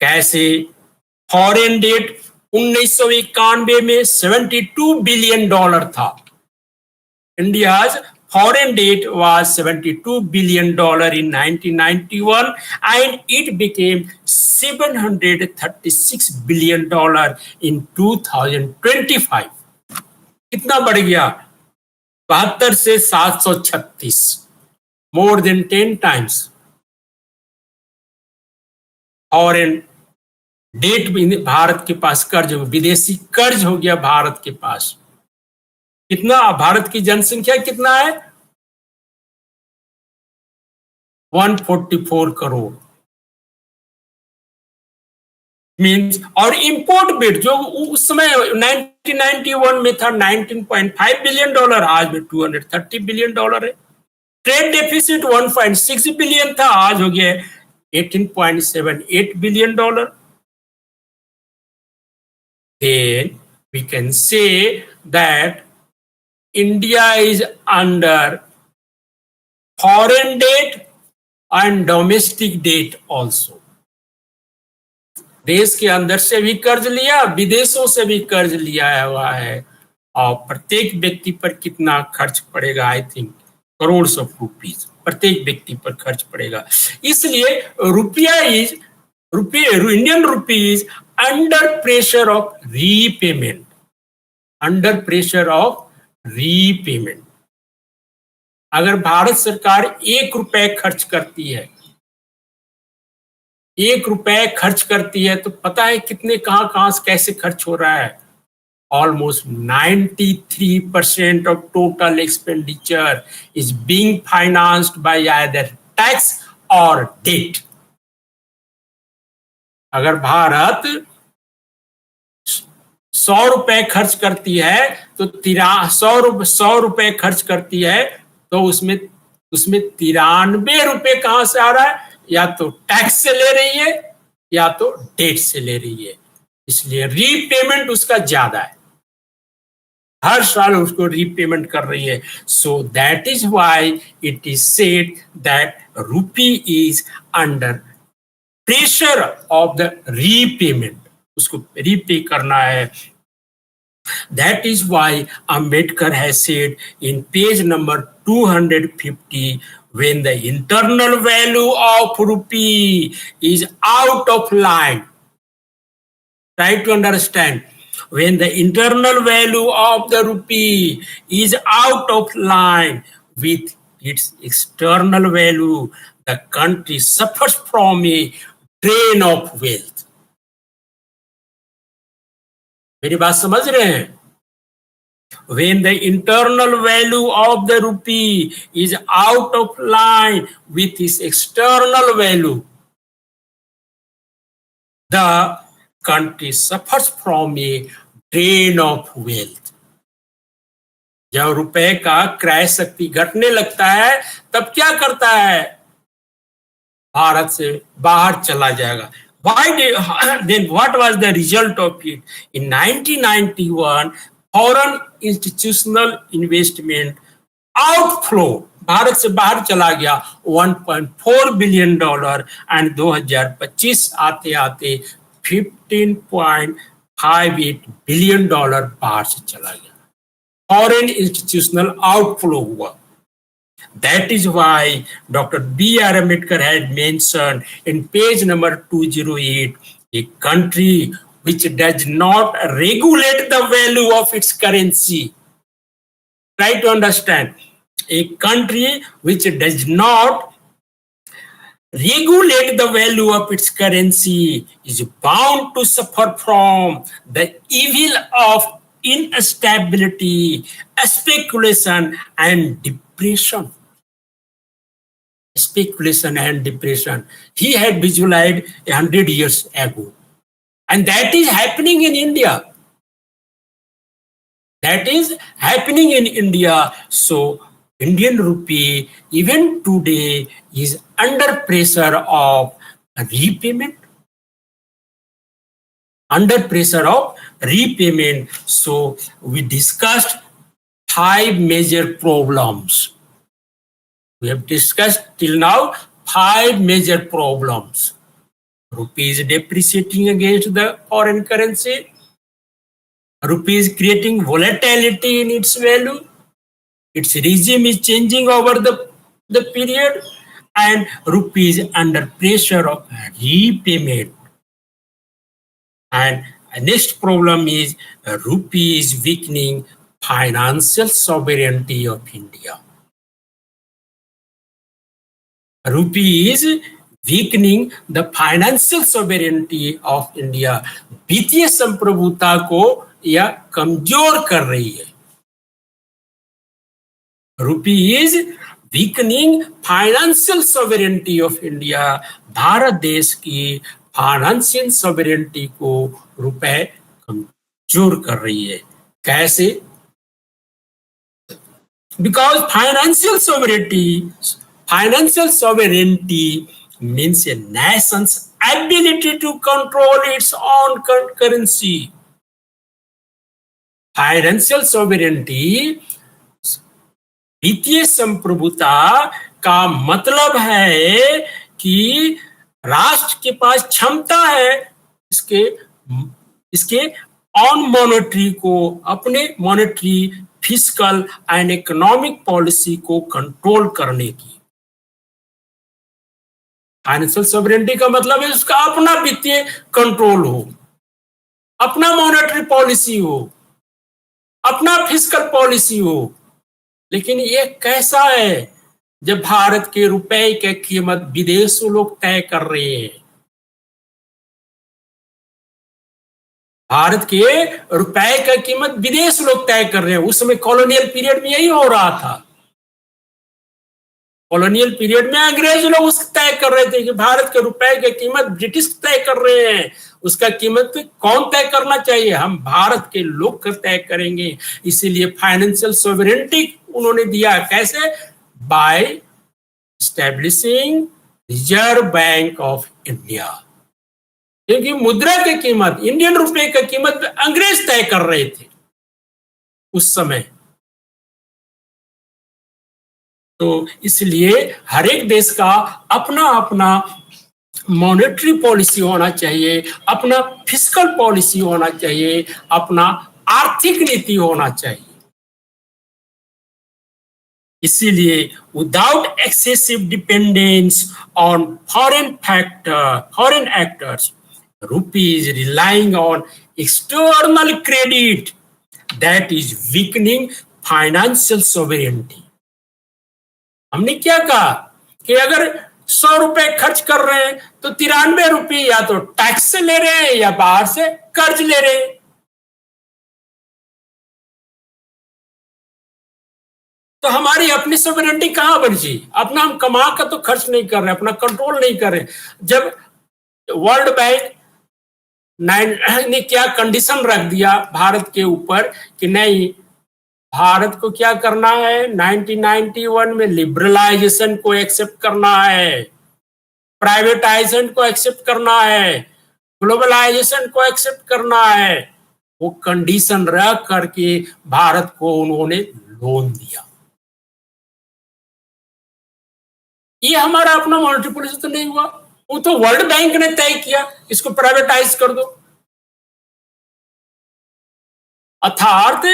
कैसे foreign date 1991 में $72 billion था. India's foreign debt was $72 billion in 1991 and it became $736 billion in 2025. कितना बढ़ गया? 72 से 736, more than 10 times. Foreign debt Bharat के पास कर्ज, विदेशी कर्ज हो गया भारत के पास. कितना? भारत की जनसंख्या कितना है? 144 करोड़ मीन्स. और इंपोर्ट डेट जो उस समय 1991 में था $19.5 बिलियन, आज में $230 बिलियन है. ट्रेड डेफिसिट 1.6 बिलियन था, आज हो गया $18.78 billion. Then we can say that India is under foreign debt and domestic debt also. देश के अंदर से भी कर्ज लिया, विदेशों से भी कर्ज लिया हुआ है. और प्रत्येक व्यक्ति पर कितना खर्च पड़ेगा? I think crore of rupees प्रत्येक व्यक्ति पर खर्च पड़ेगा. इसलिए Indian rupee is under pressure of repayment. Under pressure of repayment. अगर भारत सरकार ₹1 खर्च करती है, ₹1 खर्च करती है, तो पता है कितने कहां से कैसे खर्च हो रहा है? Almost 93% of total expenditure is being financed by either tax or debt. अगर भारत ₹100 खर्च करती है तो ₹100 खर्च करती है तो उसमें ₹93 कहां से आ रहा है? या तो टैक्स से ले रही है या तो डेट से ले रही है. इसलिए रीपेमेंट उसका ज्यादा है, हर साल उसको रीपेमेंट कर रही है. So that is why it is said that रूपी is under pressure of the repayment. उसको रीपे करना है. That is why Ambedkar has said in page number 250, when the internal value of rupee is out of line. Try to understand. When the internal value of the rupee is out of line with its external value, the country suffers from a drain of wealth. मेरी बात समझ रहे हैं? When the internal value of the rupee is out of line with its external value, the country suffers from a drain of wealth. जब रुपए का क्रय शक्ति घटने लगता है तब क्या करता है? भारत से बाहर चला जाएगा. Then what was the result of it? In 1991, foreign institutional investment outflow Bharat से बाहर चला गया $1.4 बिलियन एंड 2025 आते आते $15.58 बिलियन बाहर से चला गया. फॉरेन इंस्टीट्यूशनल आउटफ्लो हुआ. That is why Dr. B.R. Ambedkar had mentioned in page number 208, a country which does not regulate the value of its currency. Try to understand. A country which does not regulate the value of its currency is bound to suffer from the evil of instability, speculation, and depression. Speculation and depression. He had visualized 100 years ago. And that is happening in India. That is happening in India. So, Indian rupee, even today, is under pressure of repayment. Under pressure of repayment. So, we discussed 5 major problems. We have discussed till now 5 major problems. Rupee is depreciating against the foreign currency. Rupee is creating volatility in its value. Its regime is changing over the period, and rupee is under pressure of repayment. And next problem is rupee is weakening financial sovereignty of India. Rupee is weakening the financial sovereignty of India. वित्तीय संप्रभुता को यह कमजोर कर रही है. Rupee is weakening financial sovereignty of India. Bharat देश की फाइनेंशियल सॉवरेनिटी को रुपए कमजोर कर रही है. कैसे? Because financial sovereignty means a nation's ability to control its own currency. Financial sovereignty, वित्तीय संप्रभुता का मतलब है कि राष्ट्र के पास क्षमता है इसके ऑन मॉनेटरी को, अपने monetary, fiscal and economic policy को कंट्रोल करने की. फाइनेंशियल सॉवरेनिटी का मतलब है उसका अपना वित्तीय कंट्रोल हो, अपना मॉनेटरी पॉलिसी हो, अपना फिस्कल पॉलिसी हो. लेकिन ये कैसा है जब भारत के रुपए की कीमत विदेशी लोग तय कर रहे हैं? भारत के रुपए का कीमत विदेश लोग तय कर रहे हैं. उस समय कॉलोनियल पीरियड में यही हो रहा था. कॉलोनियल पीरियड में अंग्रेज लोग उसको तय कर रहे थे कि भारत के रुपए की कीमत ब्रिटिश तय कर रहे हैं. उसका कीमत कौन तय करना चाहिए? हम भारत के लोग तय करेंगे. इसीलिए फाइनेंशियल सॉवरेनिटी उन्होंने दिया. कैसे? By establishing reserve bank of India. क्योंकि मुद्रा की कीमत, इंडियन रुपए की कीमत अंग्रेज तय कर रहे थे उस समय. तो इसलिए हर एक देश का अपना अपना मॉनेटरी पॉलिसी होना चाहिए, अपना फिस्कल पॉलिसी होना चाहिए, अपना आर्थिक नीति होना चाहिए. इसीलिए without excessive dependence on foreign actors, rupee is relying on external credit that is weakening financial sovereignty. हमने क्या कहा कि अगर 100 रुपए खर्च कर रहे हैं तो 93 रुपए या तो टैक्स से ले रहे हैं या बाहर से कर्ज ले रहे हैं. तो हमारी अपनी सोवरेनिटी कहां बची? अपना हम कमा कर तो खर्च नहीं कर रहे, अपना कंट्रोल नहीं कर रहे. जब वर्ल्ड बैंक ने क्या कंडीशन रख दिया भारत के ऊपर कि नहीं, भारत को क्या करना है, 1991 में लिबरलाइजेशन को एक्सेप्ट करना है, प्राइवेटाइजेशन को एक्सेप्ट करना है, ग्लोबलाइजेशन को एक्सेप्ट करना है. वो कंडीशन रख करके भारत को उन्होंने लोन दिया. ये हमारा अपना मॉनेटरी पॉलिसी तो नहीं हुआ, वो तो वर्ल्ड बैंक ने तय किया इसको प्राइवेटाइज कर दो. अर्थात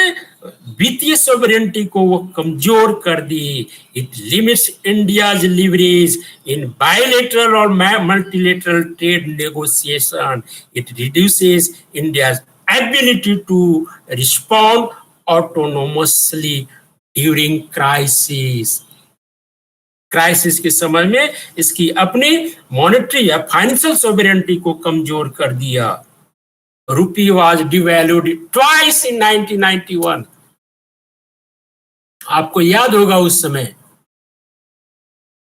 वित्तीय सॉवरेनिटी को वो कमजोर कर दी. It limits India's leverage in bilateral और multilateral trade negotiation. It reduces India's ability to respond autonomously during crisis. Crisis के समय में इसकी अपनी मॉनेटरी या फाइनेंशियल सॉवरेनिटी को कमजोर कर दिया. रूपी वाज डिवैल्यूड ट्वाइस इन 1991. आपको याद होगा उस समय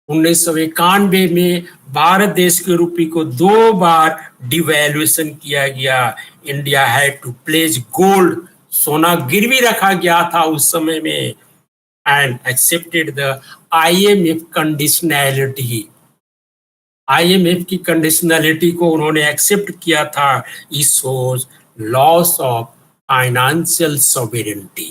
1991 में भारत देश के रूपी को 2 बार डिवैल्यूएशन किया गया. India had to place gold, सोना गिरवी रखा गया था उस समय में, and accepted the IMF conditionality. IMF की कंडीशनलिटी को उन्होंने एक्सेप्ट किया था. It shows loss of financial sovereignty.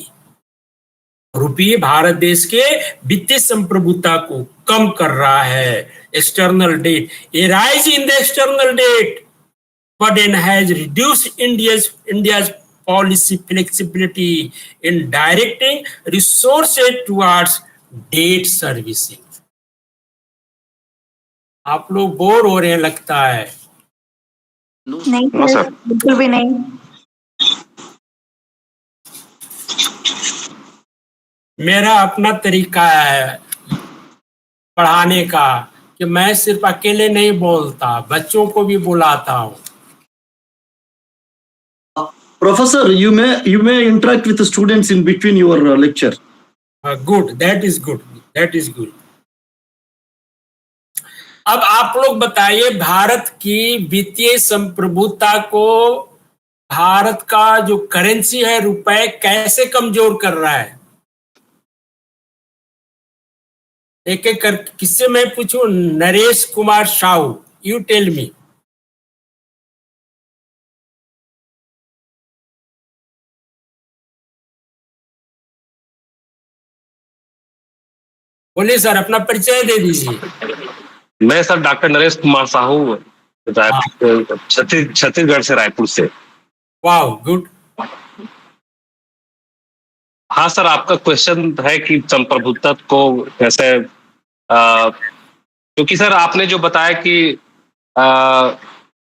रुपये भारत देश के वित्तीय संप्रभुता को कम कर रहा है. external debt. A rise in the external debt burden has reduced India's policy flexibility in directing resources towards debt servicing. आप लोग बोर हो रहे हैं लगता है. नहीं नो सर, सर. बिल्कुल भी नहीं. मेरा अपना तरीका है पढ़ाने का कि मैं सिर्फ अकेले नहीं बोलता, बच्चों को भी बुलाता हूँ. Professor, you may interact with the students in between your lecture. Good, that is good, that is good. अब आप लोग बताइए, भारत की वित्तीय संप्रभुता को भारत का जो करेंसी है रुपए कैसे कमजोर कर रहा है? एक एक कर किससे मैं पूछूं? Naresh Kumar Sahu, you tell me. बोलिए सर, अपना परिचय दे दीजिए. मैं सर डॉक्टर नरेश कुमार साहू, छत्तीसगढ़ से, रायपुर से. वाह, गुड. हाँ सर, आपका क्वेश्चन है कि संप्रभुत्व को कैसे, क्योंकि सर आपने जो बताया कि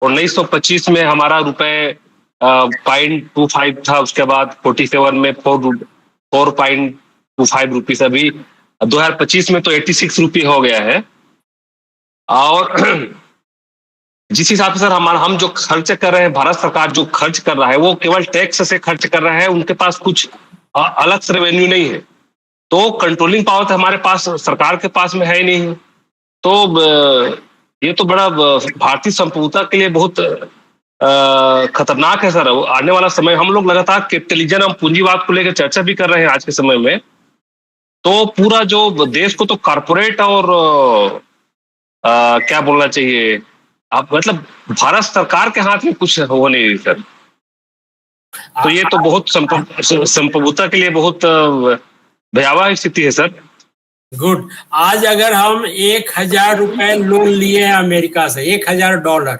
1925 में हमारा रुपए 0.25 था, उसके बाद 47 में 4.25 रुपीस, अभी 2025 में तो 86 रुपये हो गया है. और जिस हिसाब से सर हम जो खर्च कर रहे हैं, भारत सरकार जो खर्च कर रहा है वो केवल टैक्स से खर्च कर रहा है, उनके पास कुछ अलग से रेवेन्यू नहीं है. तो कंट्रोलिंग पावर तो हमारे पास, सरकार के पास में है ही नहीं. तो ये तो बड़ा भारतीय संप्रभुता के लिए बहुत खतरनाक है सर. आने वाला समय, हम लोग लगातार कैपिटलिज्म, हम पूंजीवाद को लेकर चर्चा भी कर रहे हैं आज के समय में. तो पूरा जो देश को तो कॉर्पोरेट और क्या बोलना चाहिए, आप मतलब भारत सरकार के हाथ में कुछ हो नहीं रही सर. तो ये तो बहुत संप्रभुता के लिए बहुत भयावह स्थिति है सर. गुड. आज अगर हम 1,000 रुपए लोन लिए हैं अमेरिका से, $1,000,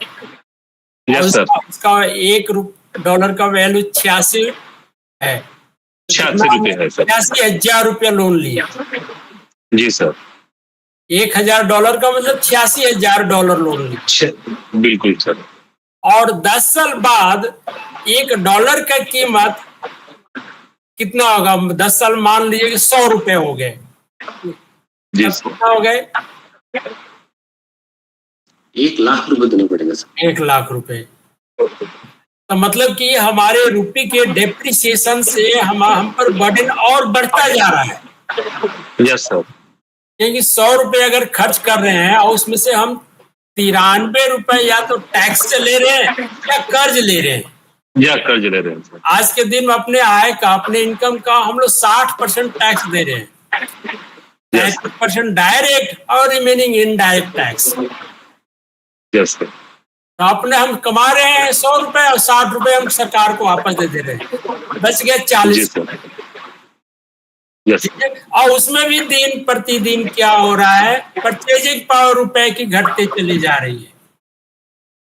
यस सर, उसका $1 का वैल्यू 86 है. 86 रुपये है सर. 86,000 रुपया लोन लिया. जी सर. $1,000 का मतलब $86,000 लोन लिया. बिल्कुल सर. और 10 साल बाद $1 का कीमत कितना होगा? 10 साल मान लीजिए कि 100 रुपए हो गए. जी कितना हो गए? 1 लाख रुपए देने पड़ेगा सर. 1 लाख रुपए. तो मतलब कि हमारे रुपये के डेप्रिसिएशन से हम पर बर्डन और बढ़ता जा रहा है. Yes sir. क्योंकि 100 रुपए अगर खर्च कर रहे हैं और उसमें से हम 93 रुपए या तो टैक्स से ले रहे हैं या कर्ज ले रहे हैं. या कर्ज ले रहे हैं सर. आज के दिन में अपने आय का, अपने इनकम का हम लोग 60% टैक्स दे रहे हैं. 30% डायरेक्ट और remaining indirect tax. Yes sir. तो अपने हम कमा रहे हैं 100 रुपए और 60 रुपए हम सरकार को वापस दे रहे हैं. बच गया 40. यस. और उसमें भी दिन प्रतिदिन क्या हो रहा है, परचेजिंग पावर रुपए की घटती चली जा रही है.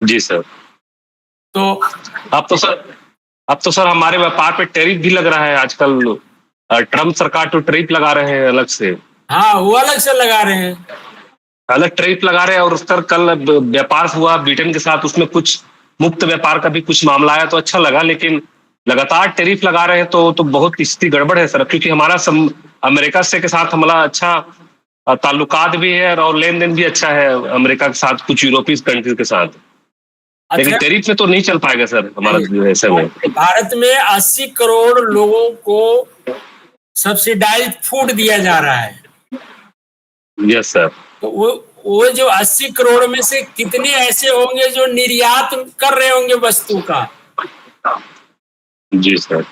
जी सर. तो अब तो सर हमारे व्यापार पे टैरिफ भी लग रहा है आजकल. ट्रम्प सरकार तो टैरिफ लगा रहे हैं अलग से. हाँ, वो अलग से लगा रहे हैं. अलग टैरिफ लगा रहे हैं. और उस तर कल व्यापार हुआ ब्रिटेन के साथ, उसमें कुछ मुक्त व्यापार का भी कुछ मामला आया तो अच्छा लगा. लेकिन लगातार टैरिफ लगा रहे हैं तो बहुत स्थिति गड़बड़ है सर. क्योंकि हमारा अमेरिका से के साथ हमारा अच्छा ताल्लुकात भी है और लेन देन भी अच्छा है अमेरिका के साथ, कुछ यूरोपीय कंट्रीज के साथ. लेकिन टैरिफ में तो नहीं चल पाएगा सर हमारा ऐसे में. भारत में 80 करोड़ लोगों को सब्सिडाइज फूड दिया जा रहा है. Yes sir. तो वो जो 80 करोड़ में से कितने ऐसे होंगे जो निर्यात कर रहे होंगे वस्तु का? जी सर.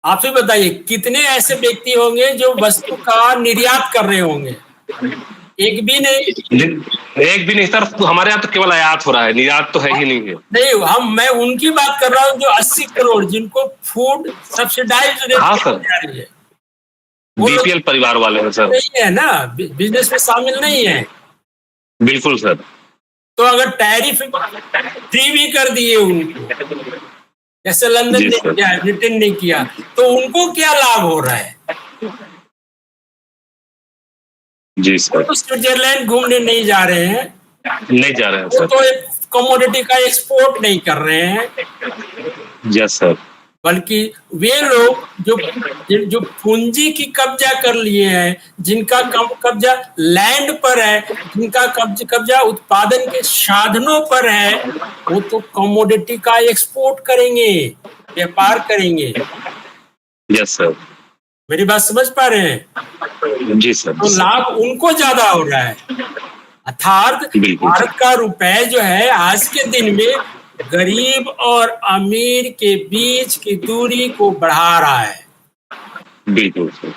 आप ही बताइए, कितने ऐसे व्यक्ति होंगे जो वस्तु का निर्यात कर रहे होंगे? एक भी नहीं सर. हमारे यहाँ तो केवल आयात हो रहा है, निर्यात तो है ही नहीं है. नहीं, मैं उनकी बात कर रहा हूँ जो 80 करोड़ जिनको फूड सब्सिडाइज हाँ सर, जा रही है. बीपीएल परिवार वाले हैं सर. नहीं है ना, बिजनेस में शामिल नहीं है. बिल्कुल सर। तो अगर टैरिफ फ्री भी कर दिए उनको, जैसे लंदन जी ने सर। किया, ब्रिटेन ने किया, तो उनको क्या लाभ हो रहा है? जी वो सर। तो स्विट्जरलैंड घूमने नहीं जा रहे हैं, नहीं जा रहे हैं वो सर। तो एक कमोडिटी का एक्सपोर्ट नहीं कर रहे हैं, यस सर। बल्कि वे लोग जो जो पूंजी की कब्जा कर लिए हैं, जिनका कब्जा लैंड पर है, जिनका कब्जा उत्पादन के साधनों पर है, वो तो कमोडिटी का एक्सपोर्ट करेंगे, व्यापार करेंगे। Yes sir. मेरी बात समझ पा रहे हैं? जी सर। तो लाभ उनको ज्यादा हो रहा है, अर्थात बिल्कुल भारत सर। का रुपए जो है आज के दिन में गरीब और अमीर के बीच की दूरी को बढ़ा रहा है। बिल्कुल सर।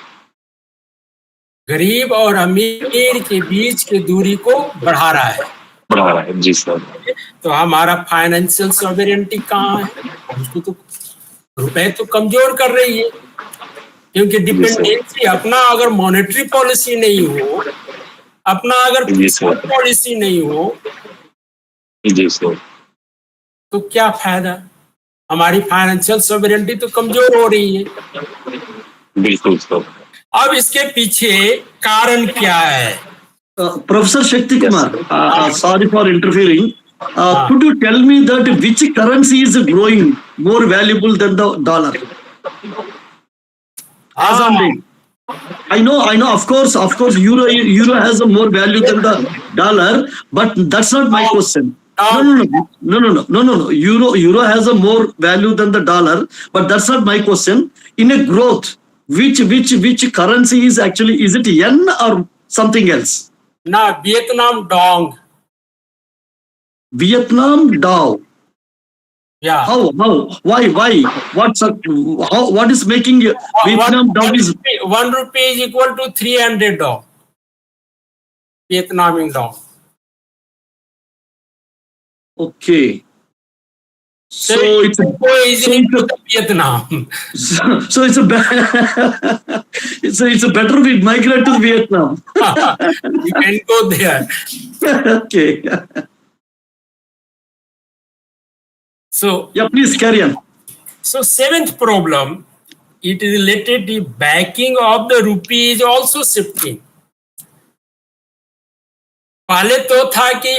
गरीब और अमीर के बीच की दूरी को बढ़ा रहा है। बढ़ा रहा है। जी सर। तो हमारा फाइनेंशियल सॉवरेनिटी कहाँ है? उसको तो रुपए तो कमजोर कर रही है, क्योंकि डिपेंडेंसी, अपना अगर मॉनेटरी पॉलिसी नहीं हो, अपना अगर जी सर। फिस्कल पॉलिसी नहीं हो, जी सर। तो क्या फायदा? हमारी फाइनेंशियल सॉवरेनिटी तो कमजोर हो रही है। बिल्कुल सर। अब इसके पीछे कारण क्या है? Professor Shakti Kumar, sorry for interfering. Could you tell me that which currency is growing more valuable than the dollar? As on date. I know. Of course, euro has a more value than the dollar, but that's not my question. No. Euro has a more value than the dollar, but that's not my question. In a growth, which currency is actually, is it yen or something else? ना, Vietnam Dong. Vietnam Dao. या How? Why? What is making Vietnam Dao is 1 rupee is equal to 300 dong, Vietnamese dong. okay? So it's go easily to the Vietnam. so it's a better we migrate to Vietnam. You can go there. Okay. So Yeah, please carry on. So seventh problem, it is related to backing of the rupee is also shifting. पहले तो था कि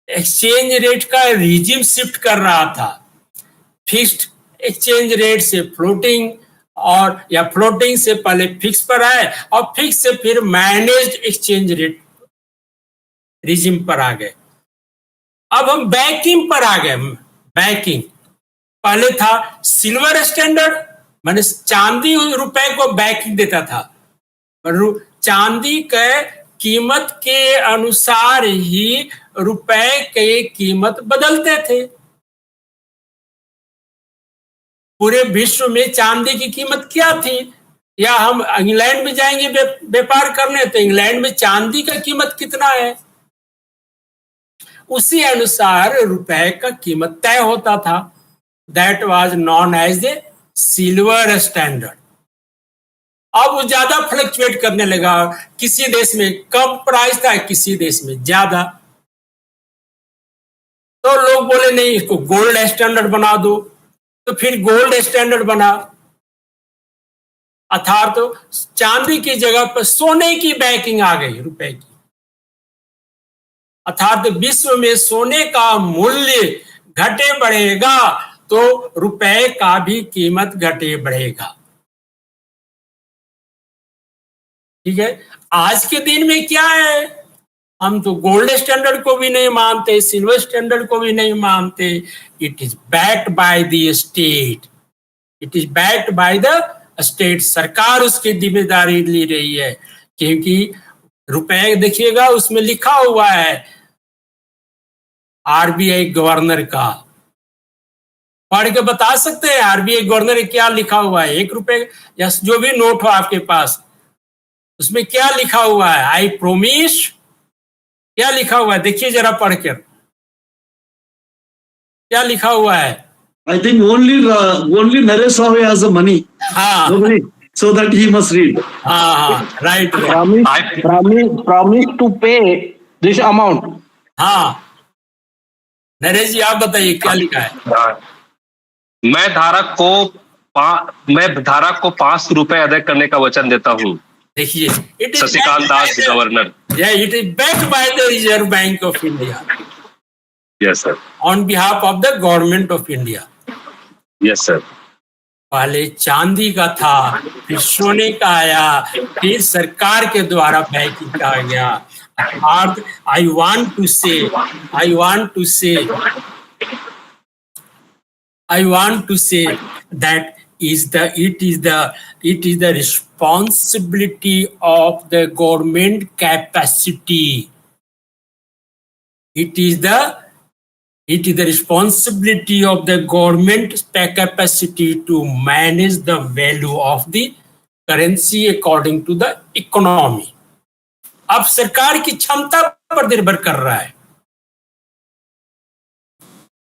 exchange rate का regime shift कर रहा था, fixed exchange rate से floating, और या फ्लोटिंग से पहले फिक्स पर आए, और फिक्स से फिर मैनेज्ड एक्सचेंज रेट रिजिम पर आ गए। अब हम बैकिंग पर आ गए। बैकिंग पहले था सिल्वर स्टैंडर्ड, माने चांदी रुपए को बैकिंग देता था, चांदी के कीमत के अनुसार ही रुपए के कीमत बदलते थे। पूरे विश्व में चांदी की कीमत क्या थी? या हम इंग्लैंड में जाएंगे व्यापार करने, तो इंग्लैंड में चांदी का कीमत कितना है, उसी अनुसार रुपए का कीमत तय होता था। That was known as the silver standard. अब वो ज्यादा फ्लक्चुएट करने लगा, किसी देश में कम प्राइस था, किसी देश में ज्यादा। तो लोग बोले नहीं, इसको गोल्ड स्टैंडर्ड बना दो, तो फिर गोल्ड स्टैंडर्ड बना, अर्थात तो चांदी की जगह पर सोने की बैकिंग आ गई रुपए की, अर्थात विश्व में सोने का मूल्य घटे बढ़ेगा तो रुपए का भी कीमत घटे बढ़ेगा। ठीक है, आज के दिन में क्या है, हम तो गोल्ड स्टैंडर्ड को भी नहीं मानते, सिल्वर स्टैंडर्ड को भी नहीं मानते। It is backed by the state, it is backed by the state. सरकार उसकी जिम्मेदारी ले रही है, क्योंकि रुपए देखिएगा उसमें लिखा हुआ है आरबीआई गवर्नर का, पढ़ के बता सकते हैं आरबीआई गवर्नर क्या लिखा हुआ है? 1 रुपए या जो भी नोट हो आपके पास, उसमें क्या लिखा हुआ है? आई प्रोमिस, क्या लिखा हुआ है? देखिए जरा पढ़कर क्या लिखा हुआ है। I think only Naresh Rao has the money. हाँ Nobody, so that he must read. हाँ, right. Promise to pay this amount. हाँ, नरेश जी आप बताइए क्या लिखा है? मैं धारक को 5 रुपए अदा करने का वचन देता हूँ। देखिए, it is Shashikant Das, governor. It is backed by the reserve bank of India yes sir. On behalf of the government of India. Yes sir. पहले चांदी का था, फिर सोने का आया, फिर सरकार के द्वारा बैकिंग किया गया। अर्थात आई वांट टू से that it is the responsibility of the government capacity. It is the responsibility of the government capacity to manage the value of the currency according to the economy. अब सरकार की क्षमता पर निर्भर कर रहा है,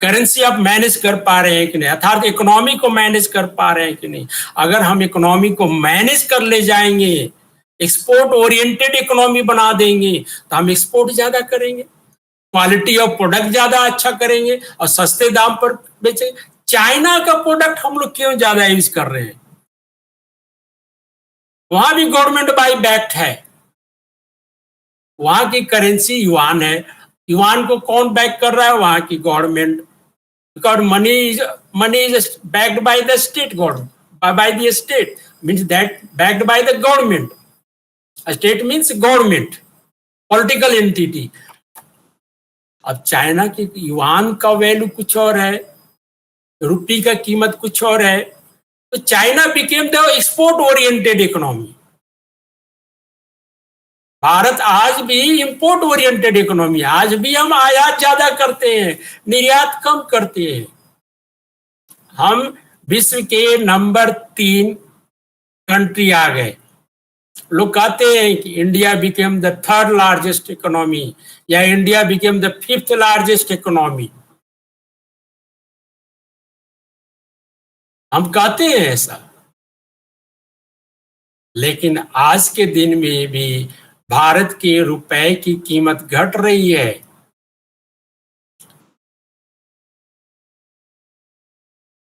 करेंसी आप मैनेज कर पा रहे हैं कि नहीं, अर्थात इकोनॉमी को मैनेज कर पा रहे हैं कि नहीं। अगर हम इकोनॉमी को मैनेज कर ले जाएंगे, एक्सपोर्ट ओरिएंटेड इकोनॉमी बना देंगे, तो हम एक्सपोर्ट ज्यादा करेंगे, क्वालिटी ऑफ प्रोडक्ट ज्यादा अच्छा करेंगे और सस्ते दाम पर बेचेंगे। चाइना का प्रोडक्ट हम लोग क्यों ज्यादा यूज कर रहे हैं? वहां भी गवर्नमेंट बाई बैक्ड है, वहां की करेंसी युआन है। युआन को कौन बैक कर रहा है? वहां की government, because money is backed by the state government, by the state means that backed by the government. State means government, political entity. अब चाइना की युआन का वैल्यू कुछ और है, रुपी का कीमत कुछ और है, तो China became the export oriented economy. Bharat आज भी इंपोर्ट ओरिएंटेड इकोनॉमी है, आज भी हम आयात ज्यादा करते हैं, निर्यात कम करते हैं। हम विश्व के नंबर 3 कंट्री आ गए। लोग कहते हैं कि India became the 3rd largest economy या India became the 5th largest economy. हम कहते हैं ऐसा, लेकिन आज के दिन में भी भारत के रुपए की कीमत घट रही है।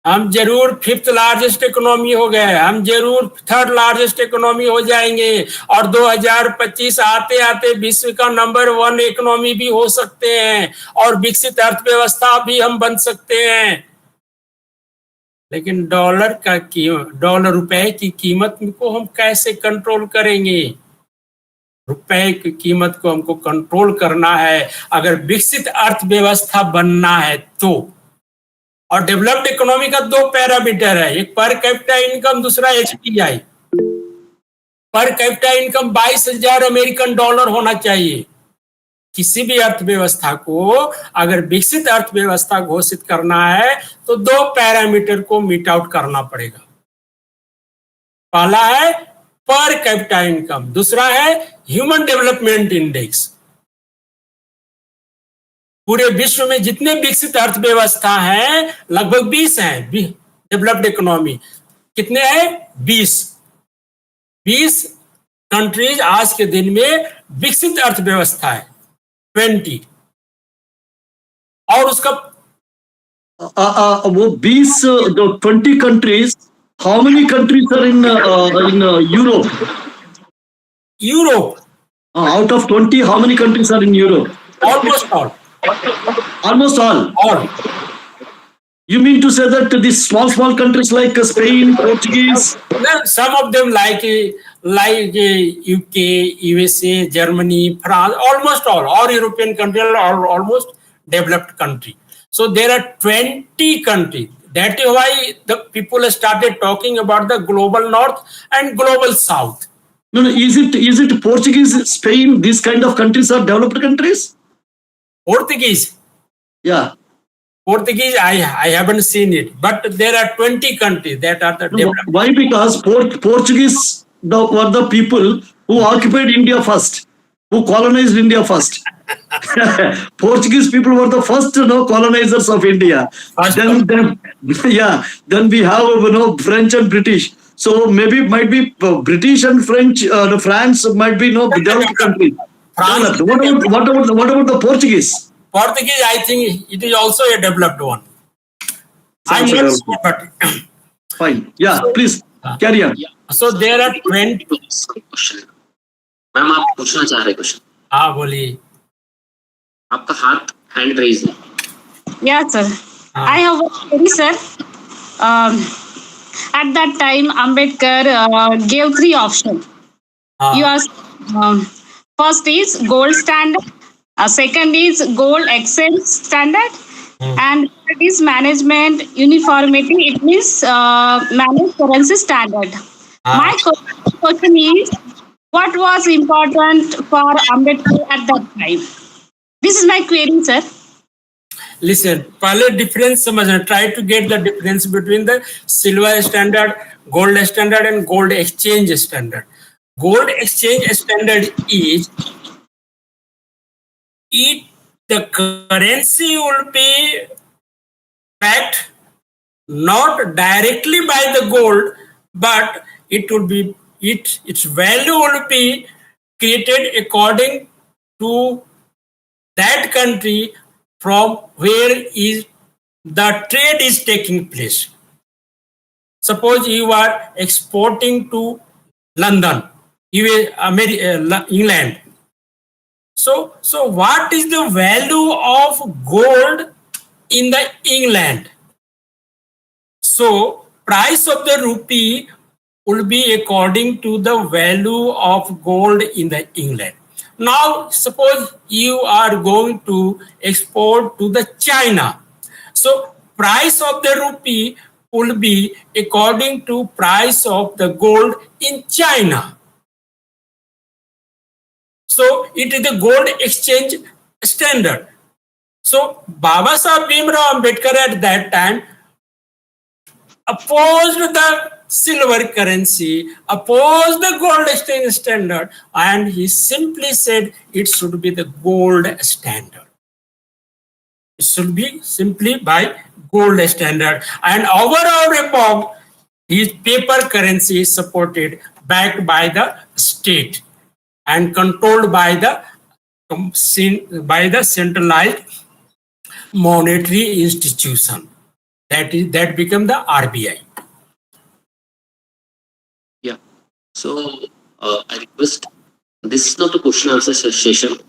हम जरूर 5th लार्जेस्ट इकोनॉमी हो गए, हम जरूर 3rd लार्जेस्ट इकोनॉमी हो जाएंगे और 2025 आते आते विश्व का नंबर 1 इकोनॉमी भी हो सकते हैं और विकसित अर्थव्यवस्था भी हम बन सकते हैं। लेकिन डॉलर रुपए की कीमत को हम कैसे कंट्रोल करेंगे? रुपए की कीमत को हमको कंट्रोल करना है अगर विकसित अर्थव्यवस्था बनना है तो। और डेवलप्ड इकोनॉमी का 2 पैरामीटर है, एक पर कैपिटा इनकम, दूसरा HPI। Per capita income 22,000 American dollar होना चाहिए। किसी भी अर्थव्यवस्था को अगर विकसित अर्थव्यवस्था घोषित करना है तो 2 पैरामीटर को मीट आउट करना पड़ेगा। पहला है पर कैपिटा इनकम, दूसरा है ह्यूमन डेवलपमेंट इंडेक्स। पूरे विश्व में जितने विकसित अर्थव्यवस्था हैं लगभग 20 हैं, डेवलप्ड इकोनॉमी कितने हैं? 20 कंट्रीज आज के दिन में विकसित अर्थव्यवस्था है, 20। और उसका वो 20 countries, how many countries are in Europe? Europe Out of 20, how many countries are in Europe? almost all. Almost all. You mean to say that these small countries like Spain, Portuguese? Some of them like UK, USA, Germany, France, almost all European countries are almost developed country. So there are 20 countries. That is why the people started talking about the global north and global south. No, is it Portuguese, Spain, these kind of countries are developed countries? Portuguese, Yeah. I haven't seen it, but there are 20 countries that are the developed. Why? Because Portuguese were the people who occupied India first, who colonized India first. Portuguese people were the first colonizers of India. Then we have French and British. So maybe might be British and French, France might be developed countries. France, What about the Portuguese? Portuguese, I think it is also a developed one. I'm also not developed. sure, but Fine. Yeah, please carry on. so there are 20. Question ma'am आप पूछना चाह रहे question हाँ बोलिए. आपका हाथ hand raise है Yeah, sir. हाँ. I have a query, sir. At that time, Ambedkar gave three options. हाँ. You asked, first is gold standard, second is gold exchange standard, and third is management uniformity. It means managed currency standard. My question is, what was important for Ambedkar at that time? This is my query, sir. Listen, पहले difference समझना. Try to get the difference between the silver standard, gold standard, and gold exchange standard. Gold exchange standard is the currency will be backed not directly by the gold, but it will be its value will be created according to that country from where is the trade is taking place. Suppose you are exporting to London, England. So what is the value of gold in the England? So price of the rupee will be according to the value of gold in the England. Now suppose you are going to export to the China. So price of the rupee will be according to price of the gold in China. So it is the gold exchange standard. So Baba Sahib Bhimrao Ambedkar at that time opposed the silver currency, opposed the gold exchange standard, and he simply said it should be the gold standard. It should be simply by gold standard. And overall reform, his paper currency is supported, backed by the state and controlled by the centralized monetary institution. That become the RBI. Yeah. So I request, this is not a question answer session.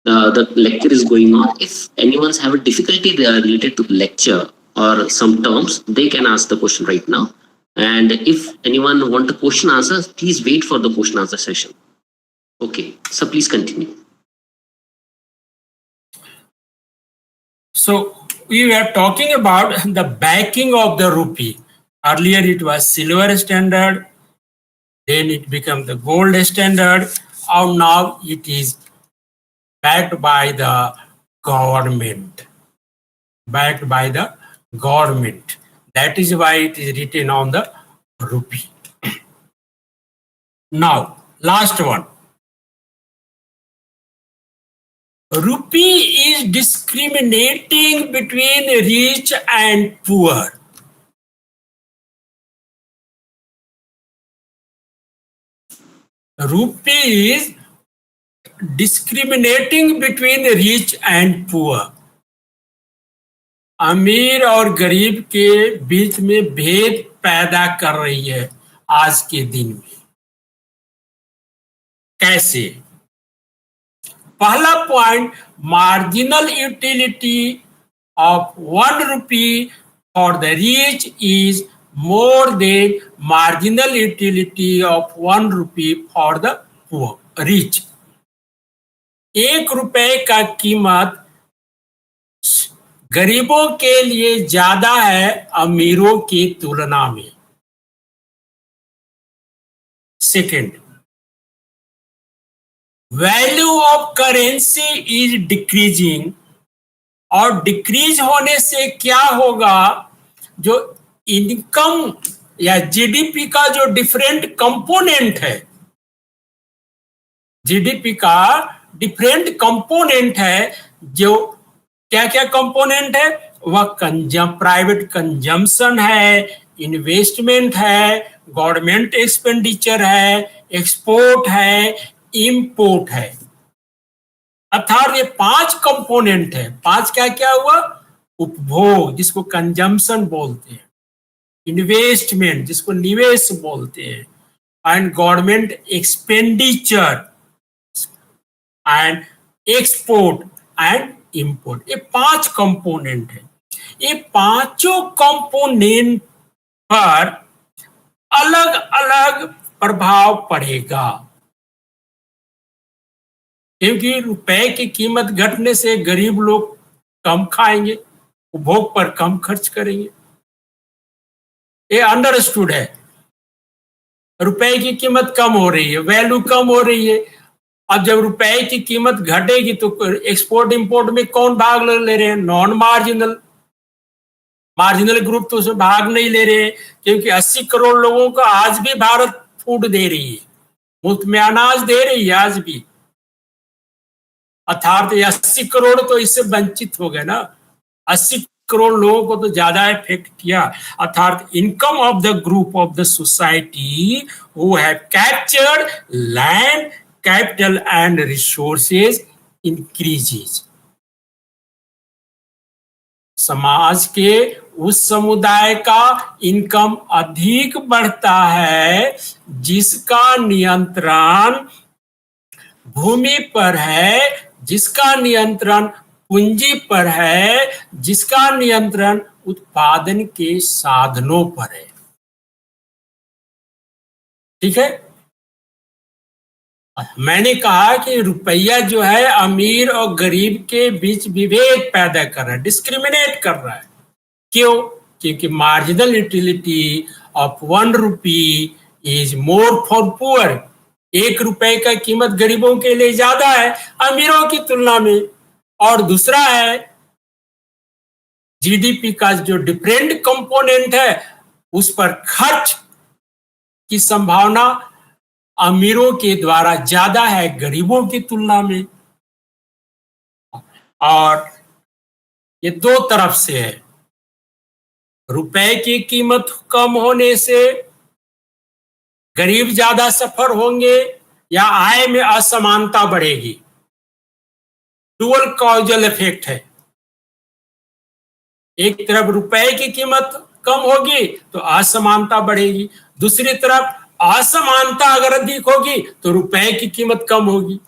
The lecture is going on. If anyone's have a difficulty they are related to the lecture or some terms, they can ask the question right now. And if anyone want a question answer, please wait for the question answer session. Okay, so please continue. So we were talking about the backing of the rupee. Earlier it was silver standard, then it became the gold standard, and now it is backed by the government. Backed by the government. That is why it is written on the rupee. Now, last one. Rupee is discriminating between rich and poor. Rupee is discriminating between rich and poor. अमीर और गरीब के बीच में भेद पैदा कर रही है आज के दिन में. कैसे? पहला point, marginal utility of 1 rupee for the rich is more than marginal utility of 1 rupee for the poor, rich. 1 रुपए का कीमत गरीबों के लिए ज्यादा है अमीरों की तुलना में. Second, value of currency is decreasing. और डिक्रीज होने से क्या होगा, जो इनकम या जीडीपी का जो डिफरेंट कंपोनेंट है, जीडीपी का डिफरेंट कंपोनेंट है, जो क्या क्या कंपोनेंट है, वह प्राइवेट कंजम्पशन है, इन्वेस्टमेंट है, गवर्नमेंट एक्सपेंडिचर है, एक्सपोर्ट है, इंपोर्ट है. अर्थात ये 5 कंपोनेंट है। 5 क्या क्या हुआ? उपभोग जिसको कंजम्पशन बोलते हैं, इन्वेस्टमेंट जिसको निवेश बोलते हैं, and government expenditure and export and import. ये 5 कंपोनेंट है। ये पांचों कंपोनेंट पर अलग अलग प्रभाव पड़ेगा, क्योंकि रुपए की कीमत घटने से गरीब लोग कम खाएंगे, उपभोग पर कम खर्च करेंगे। ये अंडरस्टूड है। रुपए की कीमत कम हो रही है, वैल्यू कम हो रही है। अब जब रुपए की कीमत घटेगी तो एक्सपोर्ट इंपोर्ट में कौन भाग ले रहे हैं? Non marginal. मार्जिनल ग्रुप तो उसमें भाग नहीं ले रहे हैं, क्योंकि 80 करोड़ लोगों को आज भी भारत फूड दे रही है, मुफ्त में अनाज दे रही है आज भी। अर्थात 80 करोड़ तो इससे वंचित हो गए ना। 80 करोड़ लोगों को तो ज्यादा इफेक्ट किया। अर्थात income of the group of the society who have captured land, capital and resources increases. समाज के उस समुदाय का इनकम अधिक बढ़ता है जिसका नियंत्रण भूमि पर है, जिसका नियंत्रण पूंजी पर है, जिसका नियंत्रण उत्पादन के साधनों पर है। ठीक है। मैंने कहा कि रुपया जो है अमीर और गरीब के बीच विभेद पैदा कर रहा है, डिस्क्रिमिनेट कर रहा है। क्यों? क्योंकि marginal utility of 1 rupee is more for poor. 1 रुपए का कीमत गरीबों के लिए ज्यादा है अमीरों की तुलना में। और दूसरा है जीडीपी का जो डिफरेंट कंपोनेंट है उस पर खर्च की संभावना अमीरों के द्वारा ज्यादा है गरीबों की तुलना में। और ये 2 तरफ से है। रुपए की कीमत कम होने से गरीब ज्यादा सफर होंगे या आय में असमानता बढ़ेगी। डुअल कॉजल इफेक्ट है। एक तरफ रुपए की कीमत कम होगी तो असमानता बढ़ेगी, दूसरी तरफ असमानता अगर अधिक होगी तो रुपए की कीमत कम होगी।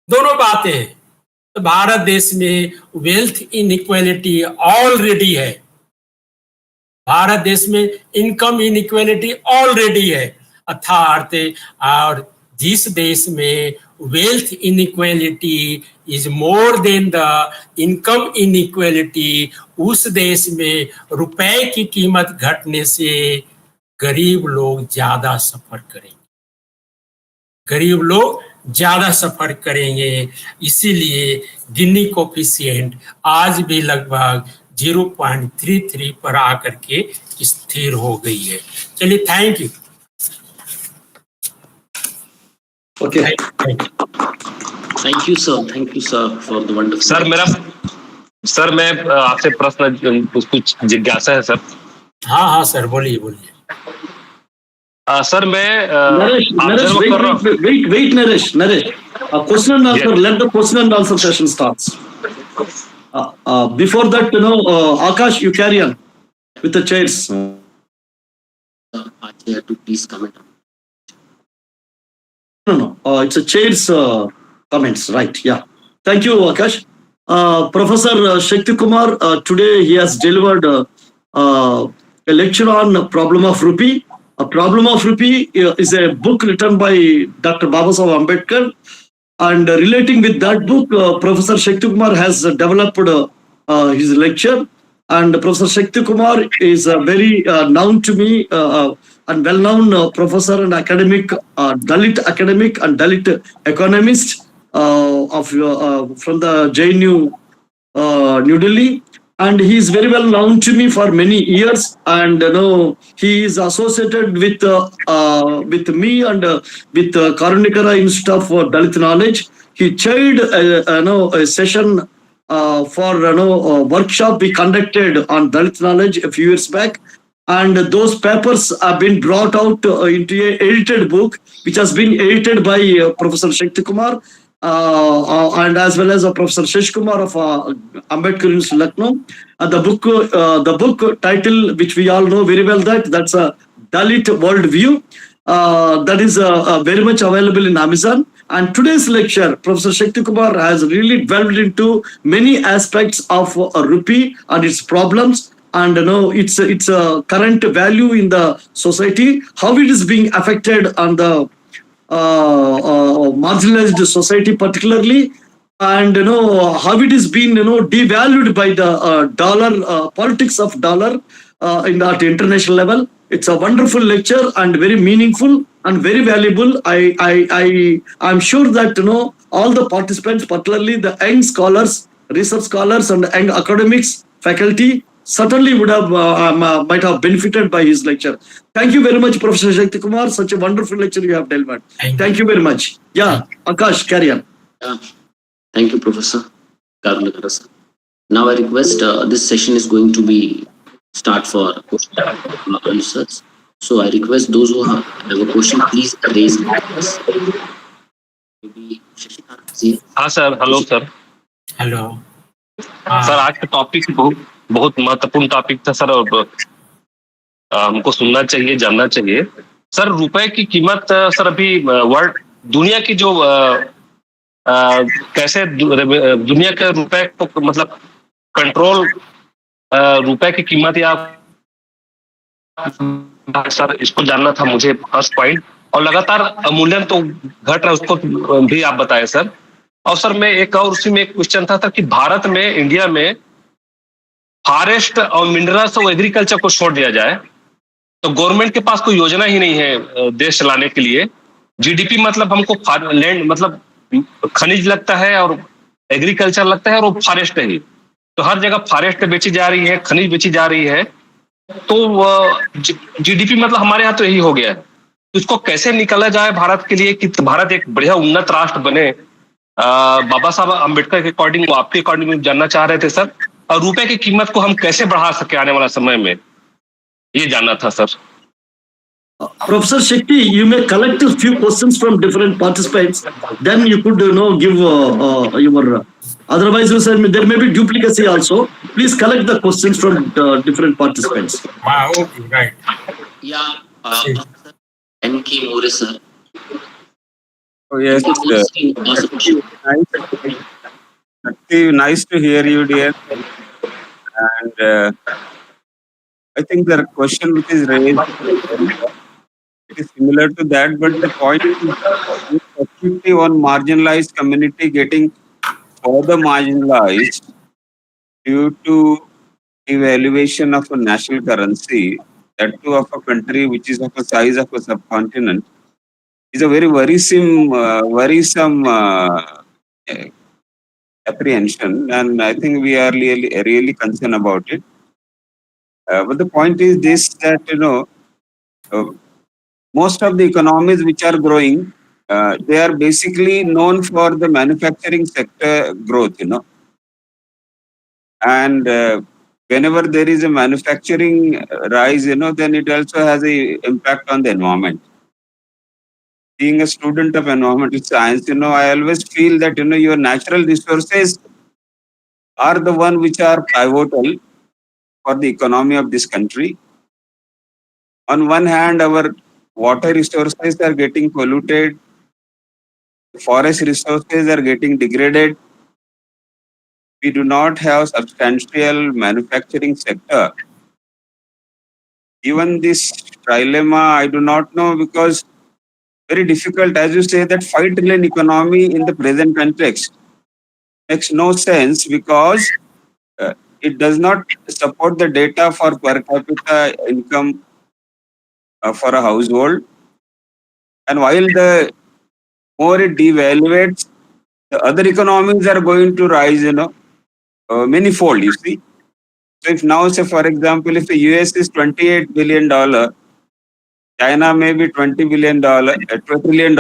दोनों बातें हैं। तो भारत देश में वेल्थ इनइक्वालिटी ऑलरेडी है। भारत देश में इनकम इनइक्वालिटी ऑलरेडी है। अर्थात और जिस देश में wealth inequality is more than the income inequality, उस देश में रुपए की कीमत घटने से गरीब लोग ज्यादा सफर करेंगे। गरीब लोग ज्यादा सफर करेंगे। इसीलिए गिनी कोफिशिएंट आज भी लगभग 0.33 पर आकर के स्थिर हो गई है। चलिए, thank you. Okay. Thank you, sir, for the wonderful. Sir मैं आपसे प्रश्न कुछ जिज्ञासा है सर। हाँ सर, बोलिए बोलिए। सर मैं Naresh, wait, Naresh. Question and answer. Let the question and answer session starts. Before that, Akash, you carry on with the chairs. Chair to please comment. No. It's a chair's comments, right? Yeah. Thank you, Akash. Professor Shakti Kumar, today he has delivered a lecture on problem of rupee. A problem of rupee is a book written by Dr. Babasaheb Ambedkar, and relating with that book, Professor Shakti Kumar has developed his lecture. And Professor Shakti Kumar is very known to me and well-known professor and academic, Dalit academic and Dalit economist from the JNU, New Delhi. And he is very well known to me for many years, and he is associated with me and with Karunikara Institute of Dalit Knowledge. He chaired a session for a workshop we conducted on Dalit Knowledge a few years back, and those papers have been brought out into an edited book which has been edited by Professor Shakti Kumar, and as well as Professor Shesh Kumar of Ambedkar University, Lucknow. The book title, which we all know very well, that's a Dalit Worldview. That is very much available in Amazon. And today's lecture, Professor Shakti Kumar has really delved into many aspects of rupee and its problems, and its current value in the society, how it is being affected on the marginalized society particularly, and how it is being devalued by the dollar, politics of dollar at international level. It's a wonderful lecture and very meaningful and very valuable. I'm sure that all the participants, particularly the young scholars, research scholars, and young academics, faculty, certainly would have might have benefited by his lecture. Thank you very much, Professor Shakti Kumar. Such a wonderful lecture you have delivered. Thank you very much. Yeah, Akash, carry on. Yeah. Thank you, Professor Karulakara sir. Now I request this session is going to be start for answers. So I request those who have a question, please raise your hands. Maybe Shashikant ji. हाँ sir, hello sir. Hello. Sir आज का topic बहुत महत्वपूर्ण topic था sir, और हमको सुनना चाहिए, जानना चाहिए. सर रुपए की कीमत सर अभी वर्ल्ड दुनिया की जो कैसे दुनिया के रुपए को मतलब कंट्रोल रुपए की कीमत या सर इसको जानना था मुझे फर्स्ट पॉइंट. और लगातार अमूल्यन तो घट रहा है, उसको भी आप बताएं सर. और सर मैं एक और उसी में एक क्वेश्चन था कि भारत में, इंडिया में फॉरेस्ट और मिनरल्स और एग्रीकल्चर को छोड़ दिया जाए तो गवर्नमेंट के पास कोई योजना ही नहीं है देश चलाने के लिए. जीडीपी मतलब हमको लैंड मतलब खनिज लगता है और एग्रीकल्चर लगता है और वो फॉरेस्ट है ही. तो हर जगह फॉरेस्ट बेची जा रही है, खनिज बेची जा रही है, तो जीडीपी मतलब हमारे यहाँ तो यही हो गया है. तो इसको कैसे निकाला जाए भारत के लिए कि भारत एक बढ़िया उन्नत राष्ट्र बने. बाबा साहब अम्बेडकर के अकॉर्डिंग, आपके अकॉर्डिंग जानना चाह रहे थे सर. और रुपए की कीमत को हम कैसे बढ़ा सके आने वाला समय में, ये जानना था sir. Professor Shakti, you may collect a few questions from different participants. Then you could give your. Otherwise, you said there may be duplicacy also. Please collect the questions from different participants. Wow, okay, right. Yeah, Professor N.K. More sir. Oh, yes. Nice to hear you, dear. And I think the question which is raised, it is similar to that, but the point is specifically on marginalized community getting further marginalized due to evaluation of a national currency, that too of a country which is of the size of a subcontinent, is a very worrisome apprehension, and I think we are really concerned about it. But the point is this, that most of the economies which are growing, they are basically known for the manufacturing sector growth, and whenever there is a manufacturing rise, then it also has a impact on the environment. Being a student of environmental science, I always feel that your natural resources are the one which are pivotal for the economy of this country. On one hand, our water resources are getting polluted, forest resources are getting degraded. We do not have substantial manufacturing sector. Even this trilemma, I do not know, because very difficult, as you say, that 5 trillion economy in the present context makes no sense, because it does not support the data for per capita income for a household. And while the more it devaluates, the other economies are going to rise, manyfold, you see. So if now, say for example, if the US is $28 billion, China may be $20 billion, $2 trillion.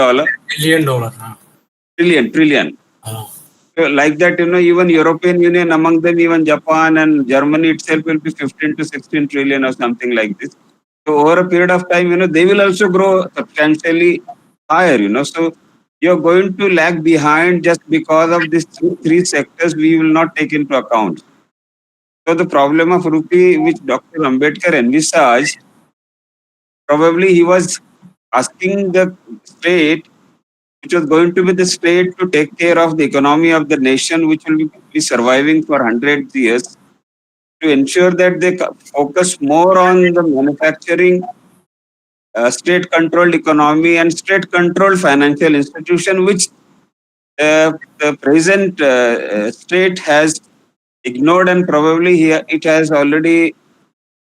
Trillion. Oh. So like that, even European Union, among them, even Japan and Germany itself will be 15 to 16 trillion or something like this. So over a period of time, they will also grow substantially higher, So you're going to lag behind just because of these three sectors we will not take into account. So the problem of rupee which Dr. Ambedkar envisaged, probably he was asking the state, which was going to be the state to take care of the economy of the nation, which will be surviving for hundreds of years, to ensure that they focus more on the manufacturing, state-controlled economy and state-controlled financial institution, which the present state has ignored, and probably it has already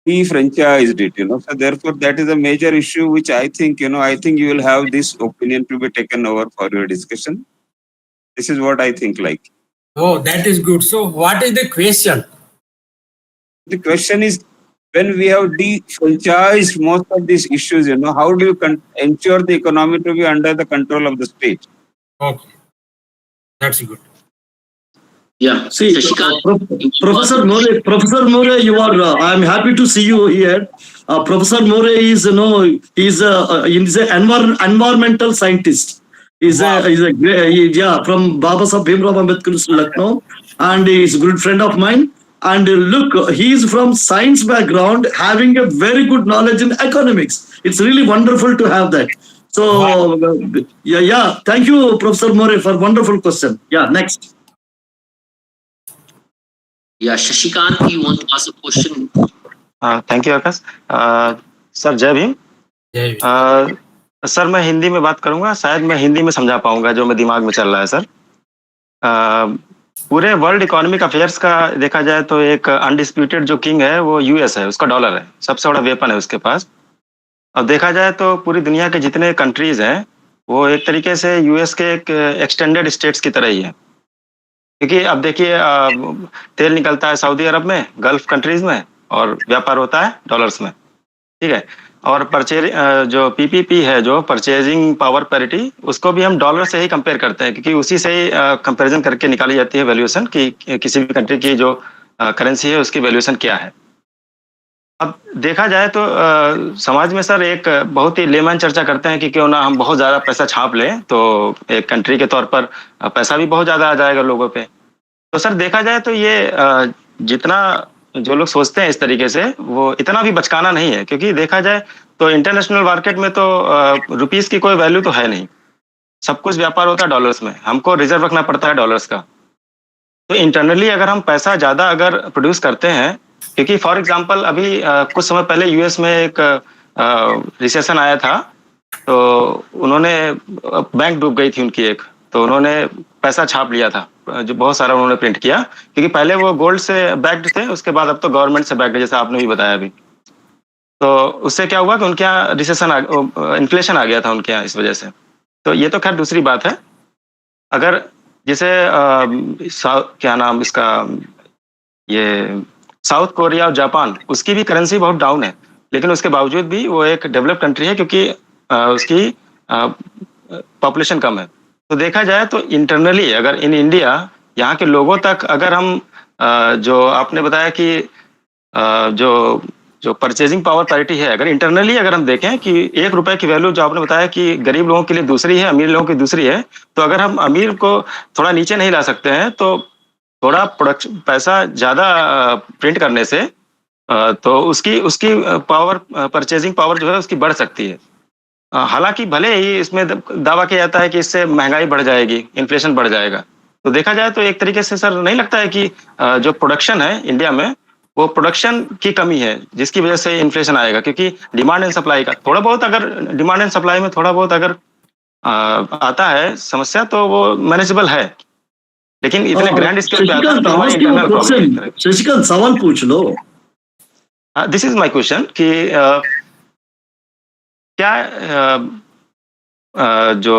de-franchised it. So therefore, that is a major issue which I think you will have this opinion to be taken over for your discussion. This is what I think like. Oh, that is good. So what is the question? The question is, when we have de-franchised most of these issues, how do you ensure the economy to be under the control of the state? Okay, that's good. Yeah. See, Shashikant, Professor More, you are. I'm happy to see you here. Professor More is, he's an environmental scientist. He's from Baba Saheb Bhimrao Ambedkar Lucknow, and he's a good friend of mine. And look, he's from science background, having a very good knowledge in economics. It's really wonderful to have that. So, yeah. Thank you, Professor More, for wonderful question. Yeah, next. yeah, Shashikant, you want to ask a question? Thank you Akash. Sir जय भीम। जय Bhim. Sir मैं हिंदी में बात करूंगा, शायद मैं हिंदी में समझा पाऊंगा जो मेरे दिमाग में चल रहा है। सर पूरे वर्ल्ड इकोनॉमिक अफेयर्स का देखा जाए तो एक अनडिस्प्यूटेड जो किंग है वो यूएस है, उसका डॉलर है, सबसे बड़ा वेपन है उसके पास। अब देखा जाए तो पूरी दुनिया के जितने कंट्रीज हैं वो एक तरीके से यूएस के एक एक्सटेंडेड स्टेट्स की तरह ही है, क्योंकि अब देखिए तेल निकलता है सऊदी अरब में, गल्फ कंट्रीज में, और व्यापार होता है डॉलर्स में, ठीक है। और जो पीपीपी है, जो परचेजिंग पावर पैरिटी, उसको भी हम डॉलर से ही कंपेयर करते हैं, क्योंकि उसी से ही कंपैरिजन करके निकाली जाती है वैल्यूएशन कि किसी भी कंट्री की जो करेंसी है उसकी वैल्यूएशन क्या है। अब देखा जाए तो समाज में सर एक बहुत ही लेमैन चर्चा करते हैं कि क्यों ना हम बहुत ज़्यादा पैसा छाप लें तो एक कंट्री के तौर पर पैसा भी बहुत ज़्यादा आ जाएगा लोगों पे। तो सर देखा जाए तो ये जितना जो लोग सोचते हैं इस तरीके से, वो इतना भी बचकाना नहीं है, क्योंकि देखा जाए तो इंटरनेशनल मार्केट में तो रुपीस की कोई वैल्यू तो है नहीं, सब कुछ व्यापार होता है डॉलर्स में, हमको रिजर्व रखना पड़ता है डॉलर्स का। तो इंटरनली अगर हम पैसा ज़्यादा अगर प्रोड्यूस करते हैं, क्योंकि फॉर एग्जांपल अभी कुछ समय पहले यूएस में एक रिसेशन आया था, तो उन्होंने बैंक डूब गई थी उनकी एक, तो उन्होंने पैसा छाप लिया था, जो बहुत सारा उन्होंने प्रिंट किया, क्योंकि पहले वो गोल्ड से बैक्ड थे, उसके बाद अब तो गवर्नमेंट से बैक्ड है, जैसा आपने भी बताया अभी। तो उससे क्या हुआ कि उनके यहाँ रिसेशन इन्फ्लेशन आ गया था उनके यहाँ इस वजह से। तो ये तो खैर दूसरी बात है। अगर जैसे क्या नाम इसका, ये साउथ कोरिया और जापान, उसकी भी करेंसी बहुत डाउन है, लेकिन उसके बावजूद भी वो एक डेवलप्ड कंट्री है, क्योंकि उसकी पॉपुलेशन कम है। तो देखा जाए तो इंटरनली अगर इन इंडिया यहाँ के लोगों तक अगर हम जो आपने बताया कि जो परचेजिंग पावर पैरिटी है, अगर इंटरनली अगर हम देखें कि ₹1 की वैल्यू जो आपने बताया कि गरीब लोगों के लिए दूसरी है, अमीर लोगों की दूसरी है, तो अगर हम अमीर को थोड़ा नीचे नहीं ला सकते हैं तो थोड़ा प्रोडक्शन पैसा ज़्यादा प्रिंट करने से तो उसकी पावर, परचेजिंग पावर जो है उसकी बढ़ सकती है। हालांकि भले ही इसमें दावा किया जाता है कि इससे महंगाई बढ़ जाएगी, इन्फ्लेशन बढ़ जाएगा। तो देखा जाए तो एक तरीके से सर नहीं लगता है कि जो प्रोडक्शन है इंडिया में, वो प्रोडक्शन की कमी है जिसकी वजह से इन्फ्लेशन आएगा, क्योंकि डिमांड एंड सप्लाई का थोड़ा बहुत, अगर डिमांड एंड सप्लाई में थोड़ा बहुत अगर आता है समस्या तो वो मैनेजेबल है, लेकिन इतने ग्रैंड स्केल पे आता है तो हमारी इंटरनल प्रॉब्लम। शशिकांत सवाल पूछ लो। दिस इज माय क्वेश्चन कि क्या जो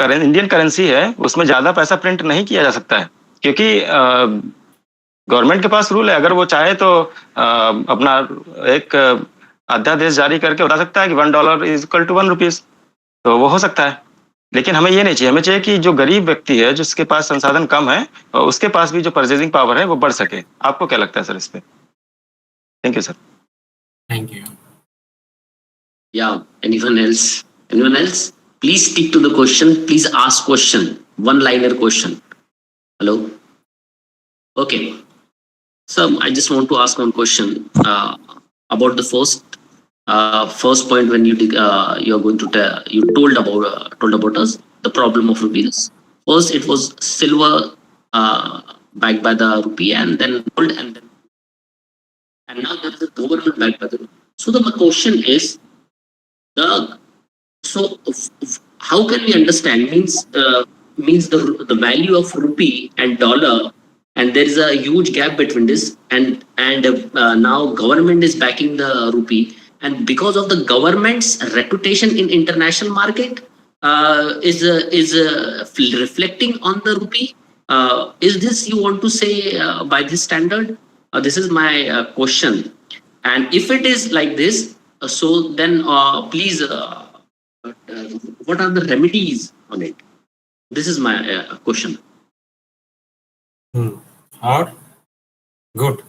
इंडियन करेंसी है उसमें ज्यादा पैसा प्रिंट नहीं किया जा सकता है, क्योंकि गवर्नमेंट के पास रूल है, अगर वो चाहे तो अपना एक अध्यादेश जारी करके बता सकता है कि $1 इज इक्वल टू ₹1, तो वो हो सकता है। लेकिन हमें ये नहीं चाहिए, हमें चाहिए कि जो गरीब व्यक्ति है जिसके पास संसाधन कम है, उसके पास भी जो परचेजिंग पावर है वो बढ़ सके। आपको क्या लगता है सर इस पे? Thank you sir. Thank you. Yeah, anyone else? Please stick to the question. Please ask question. One-liner question. Hello? Okay. So I just want to ask one question about the first point when you are going to you told about us the problem of rupees. First, it was silver backed by the rupee, and then gold, and now there is a government backed by the rupee. So the question is how can we understand means the value of rupee and dollar, and there is a huge gap between this, and now government is backing the rupee, and because of the government's reputation in international market is reflecting on the rupee. Is this you want to say by this standard? This is my question, and if it is like this, so then please what are the remedies on it? This is my question. Or good.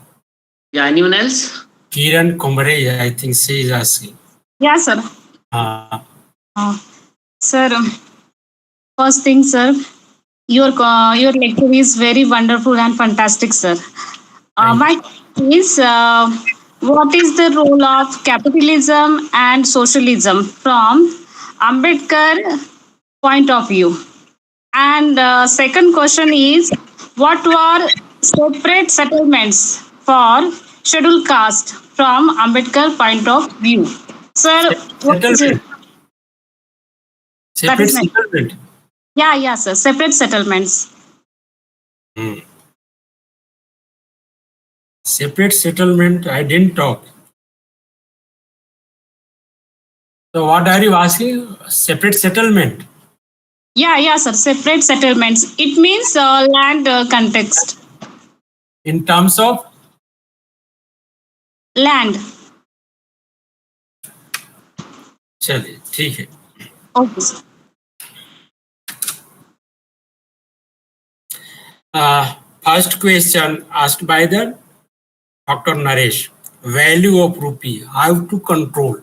Yeah, anyone else? Kiran Kumare, I think she is asking. Yeah, sir. Sir, first thing, sir, your lecture is very wonderful and fantastic, sir. My question is, what is the role of capitalism and socialism from Ambedkar point of view? And second question is, what were separate settlements for scheduled caste from Ambedkar point of view? Sir, what is it? Separate settlement. Yeah, sir. Separate settlements. Separate settlement, I didn't talk. So what are you asking? Separate settlement? Yeah, sir. Separate settlements. It means land context. In terms of? Land. चलिए ठीक है. Okay, sir. First question asked by the Dr. Naresh. Value of rupee. How to control?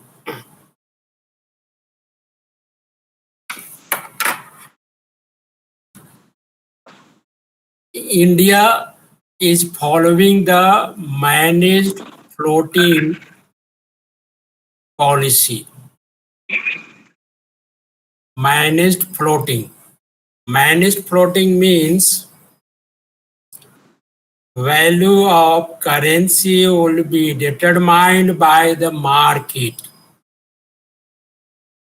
India is following the managed floating policy. Managed floating. Managed floating means value of currency will be determined by the market,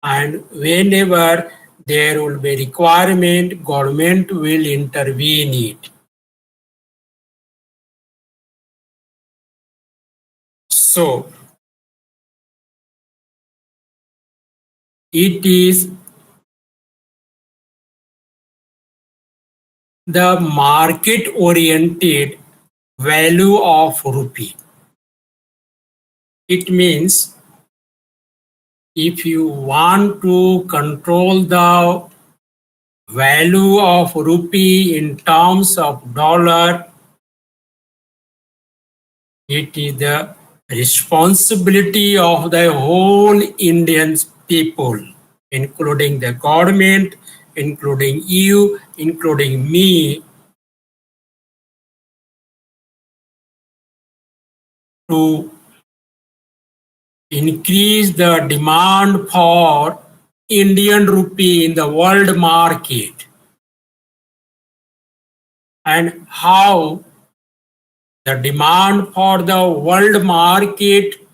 and whenever there will be requirement, government will intervene it. So it is the market oriented value of rupee. It means if you want to control the value of rupee in terms of dollar, it is the responsibility of the whole Indian people, including the government, including you, including me, to increase the demand for Indian rupee in the world market. And how the demand for the world market,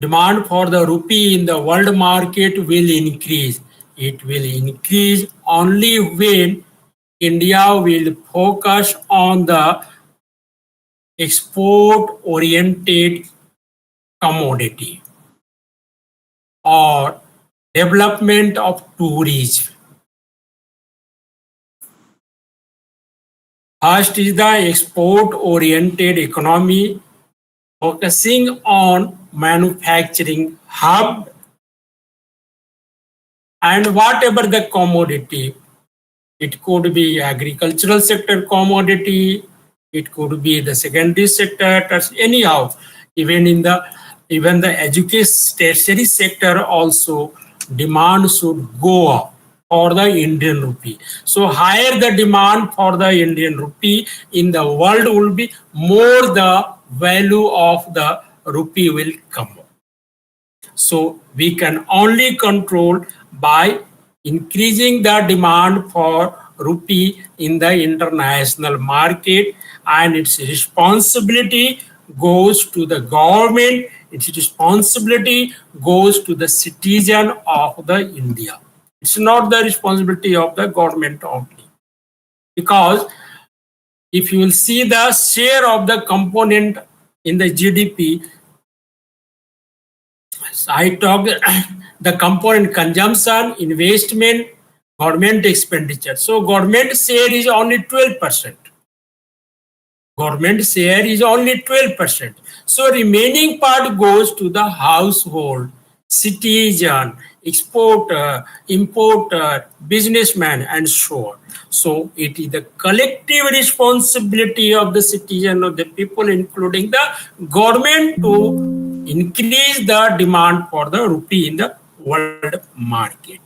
demand for the rupee in the world market will increase. It will increase only when India will focus on the export-oriented commodity or development of tourism. First is the export-oriented economy focusing on manufacturing hub, and whatever the commodity, it could be agricultural sector commodity, it could be the secondary sector, anyhow, even the education tertiary sector also demand should go up for the Indian rupee. So higher the demand for the Indian rupee in the world will be, more the value of the rupee will come up. So we can only control by increasing the demand for rupee in the international market, and its responsibility goes to the government, its responsibility goes to the citizen of the India. It's not the responsibility of the government only. Because if you will see the share of the component in the GDP, I talked the component consumption, investment, government expenditure. So government share is only 12%. Government share is only 12%. So remaining part goes to the household, citizen, exporter, importer, businessman, and so on. So it is the collective responsibility of the citizen, of the people, including the government, to increase the demand for the rupee in the world market.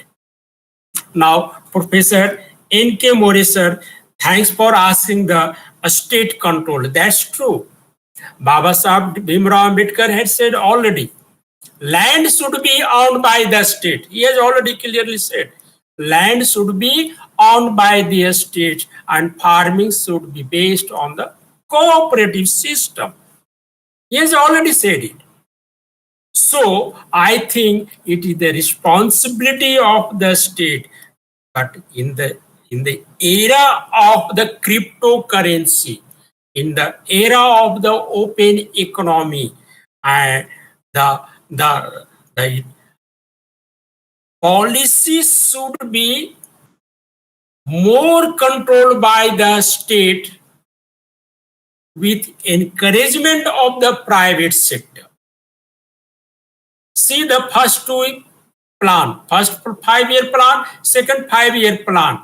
Now, Professor N.K. More, sir, thanks for asking the state control. That's true. Baba Sahib Bhimrao Ambedkar had said already, land should be owned by the state. He has already clearly said, land should be owned by the state and farming should be based on the cooperative system. He has already said it. So I think it is the responsibility of the state. But in the era of the cryptocurrency, in the era of the open economy, and the policy should be more controlled by the state with encouragement of the private sector. See the first two plan, first 5-year plan, second 5-year plan.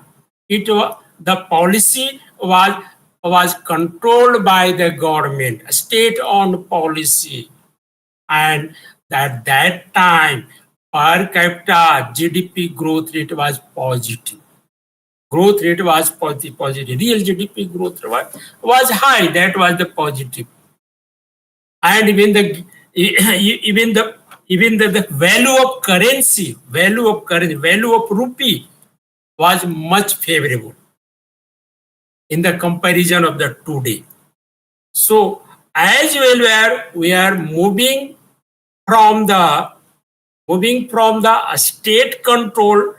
The policy was controlled by the government, a state-owned policy, and at that time per capita GDP growth rate was positive. Growth rate was positive. Real GDP growth was high. That was the positive, and even the value of currency, value of rupee was much favorable in the comparison of the today. So as well, we are moving from the state control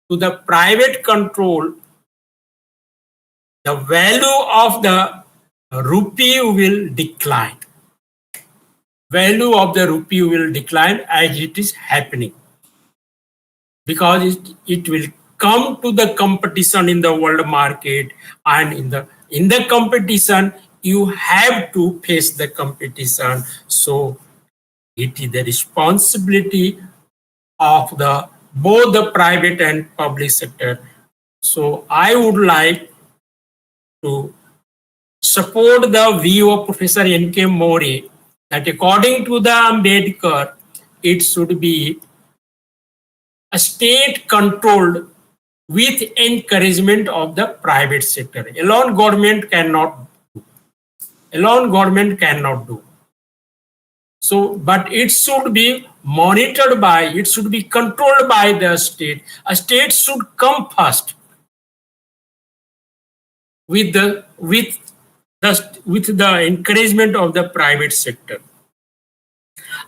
to the private control. The value of the rupee will decline. Value of the rupee will decline as it is happening, because it will come to the competition in the world market, and in the competition you have to face the competition. So it is the responsibility of both the private and public sector. So I would like to support the view of Professor N.K. More that according to the Ambedkar, it should be a state controlled with encouragement of the private sector. Alone government cannot do. So, but it should be monitored by, it should be controlled by the state. A state should come first with the encouragement of the private sector.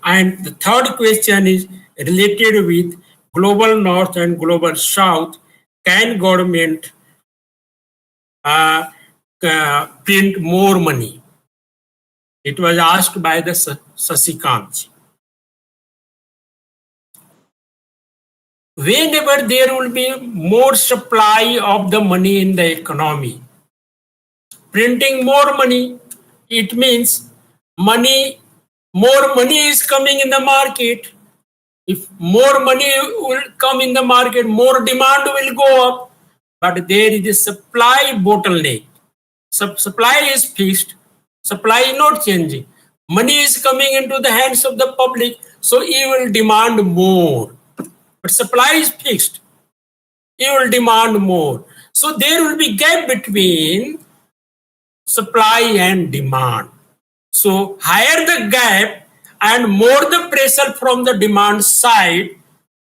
And the third question is related with global north and global south. Can government print more money? It was asked by the Sasikant. Whenever there will be more supply of the money in the economy, printing more money, it means more money is coming in the market. If more money will come in the market, more demand will go up. But there is a supply bottleneck. Supply is fixed. Supply is not changing. Money is coming into the hands of the public, so he will demand more. but supply is fixed. You will demand more. So there will be gap between supply and demand. So higher the gap and more the pressure from the demand side,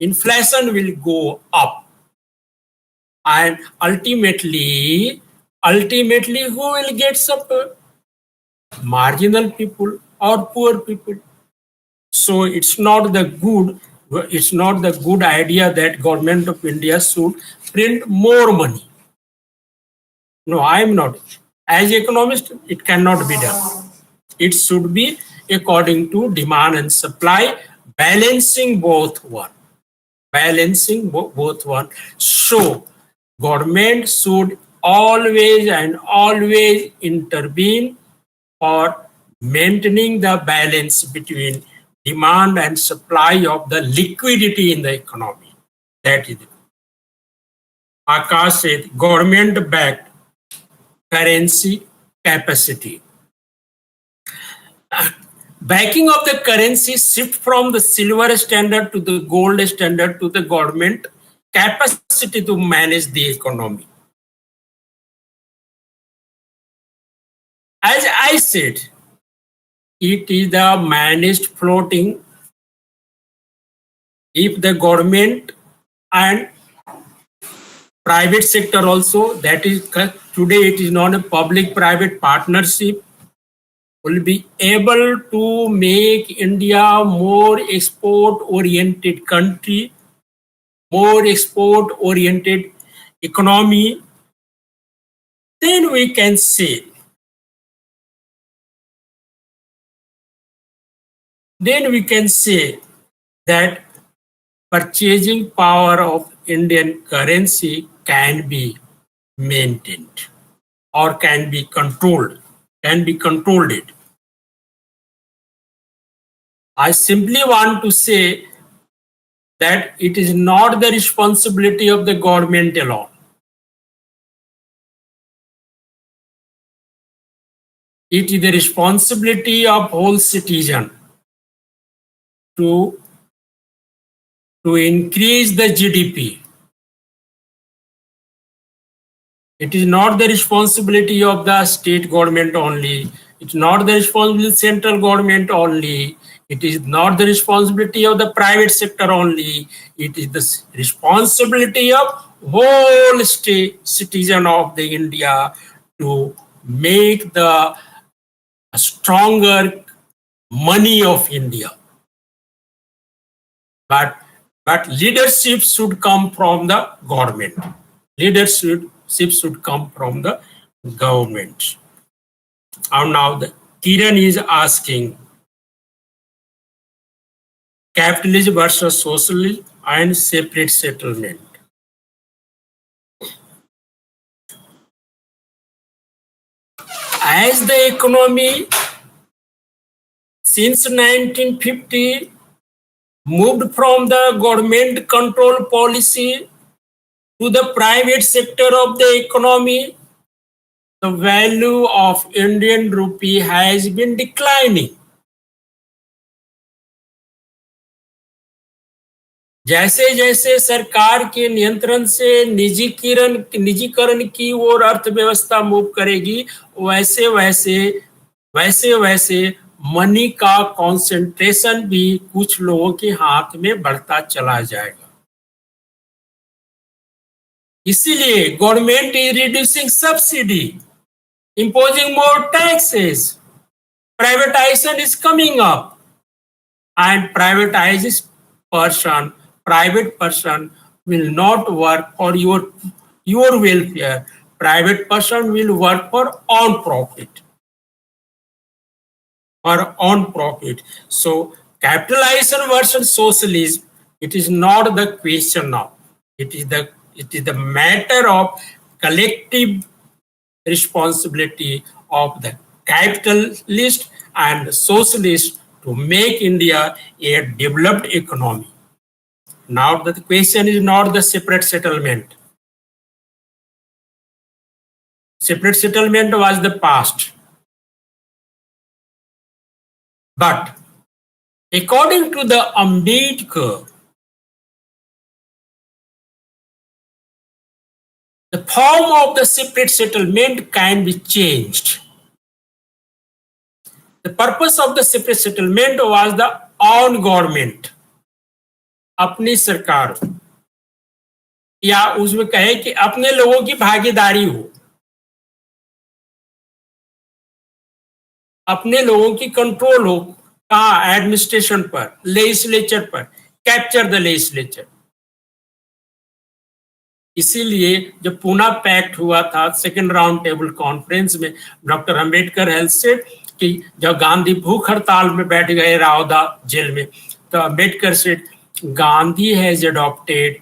inflation will go up. And ultimately, who will get suffer? Marginal people or poor people. So it's not the good idea that government of India should print more money. No, I am not. As economist, it cannot be done. It should be according to demand and supply, balancing both one. So government should always intervene for maintaining the balance between demand and supply of the liquidity in the economy. That is it. Akash said government-backed currency capacity. Backing of the currency shift from the silver standard to the gold standard to the government capacity to manage the economy. As I said, it is the managed floating. If the government and private sector also, that is today it is not a public-private partnership, will be able to make India more export-oriented country, more export-oriented economy, then we can say that purchasing power of Indian currency can be maintained or can be controlled. It. I simply want to say that it is not the responsibility of the government alone. It is the responsibility of whole citizen to increase the GDP. It is not the responsibility of the state government only. It's not the responsibility of the central government only. It is not the responsibility of the private sector only. It is the responsibility of whole citizen of the India to make the stronger money of India. But leadership should come from the government. Leadership should come from the government. And now the Kiran is asking capitalism versus socialism and separate settlement. As the economy since 1950 moved from the government control policy to the private sector of the economy, the value of Indian rupee has been declining. जैसे जैसे सरकार के नियंत्रण से निजीकरण की ओर अर्थव्यवस्था move करेगी, वैसे वैसे मनी का कॉन्सेंट्रेशन भी कुछ लोगों के हाथ में बढ़ता चला जाएगा. इसीलिए government is reducing subsidy, imposing more taxes. Privatization is coming up, and private person will not work for your welfare. Private person will work for own profit. So capitalization versus socialism, it is not the question now. It is the matter of collective responsibility of the capitalist and the socialist to make India a developed economy. Now the question is not the separate settlement. Separate settlement was the past. But according to the Ambedkar, the form of the separate settlement can be changed. The purpose of the separate settlement was the own government, अपनी सरकार, या उसमें कहे कि अपने लोगों की भागीदारी हो, अपने लोगों की कंट्रोल हो, कहाँ, एडमिनिस्ट्रेशन पर, लेजिस्लेचर पर, कैप्चर द लेजिस्लेचर। इसीलिए जब पूना पैक्ट हुआ था सेकेंड राउंड टेबल कॉन्फ्रेंस में, डॉक्टर अंबेडकर हेल्थ से कि जब गांधी भूख हड़ताल में बैठ गए रावदा जेल में, तो अंबेडकर से Gandhi has adopted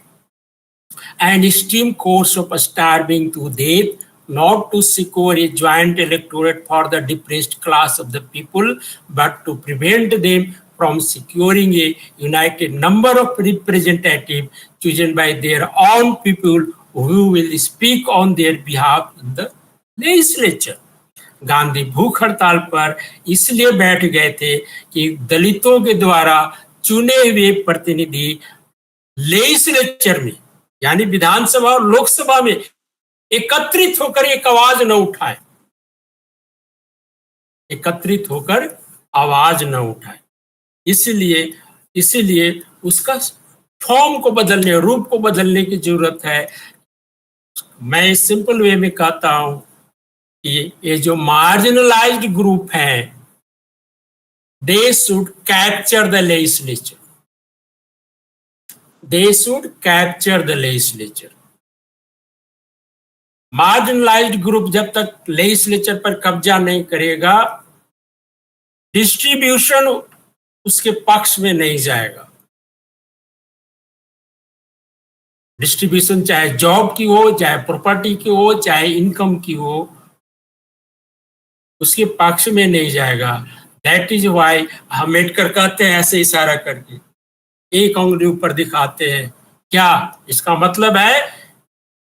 an extreme course of starving to death, not to secure a joint electorate for the depressed class of the people, but to prevent them from securing a united number of representatives chosen by their own people who will speak on their behalf in the legislature. Gandhi भूख हड़ताल पर इसलिए बैठ गए थे कि दलितों के द्वारा चुने हुए प्रतिनिधि लेजिस्लेचर में, यानी विधानसभा और लोकसभा में एकत्रित होकर एक आवाज न उठाए, एकत्रित होकर आवाज न उठाए। इसीलिए उसका फॉर्म को बदलने, रूप को बदलने की जरूरत है। मैं सिंपल वे में कहता हूं कि ये जो मार्जिनलाइज्ड ग्रुप हैं, they should capture the legislature, they should capture the legislature. Marginalized group जब तक लेजिस्लेचर पर कब्जा नहीं करेगा, डिस्ट्रीब्यूशन उसके पक्ष में नहीं जाएगा। डिस्ट्रीब्यूशन चाहे जॉब की हो, चाहे प्रॉपर्टी की हो, चाहे इनकम की हो, उसके पक्ष में नहीं जाएगा। दैट इज वाई अम्बेडकर कहते हैं ऐसे इशारा करके, एक उंगली ऊपर दिखाते हैं, क्या इसका मतलब है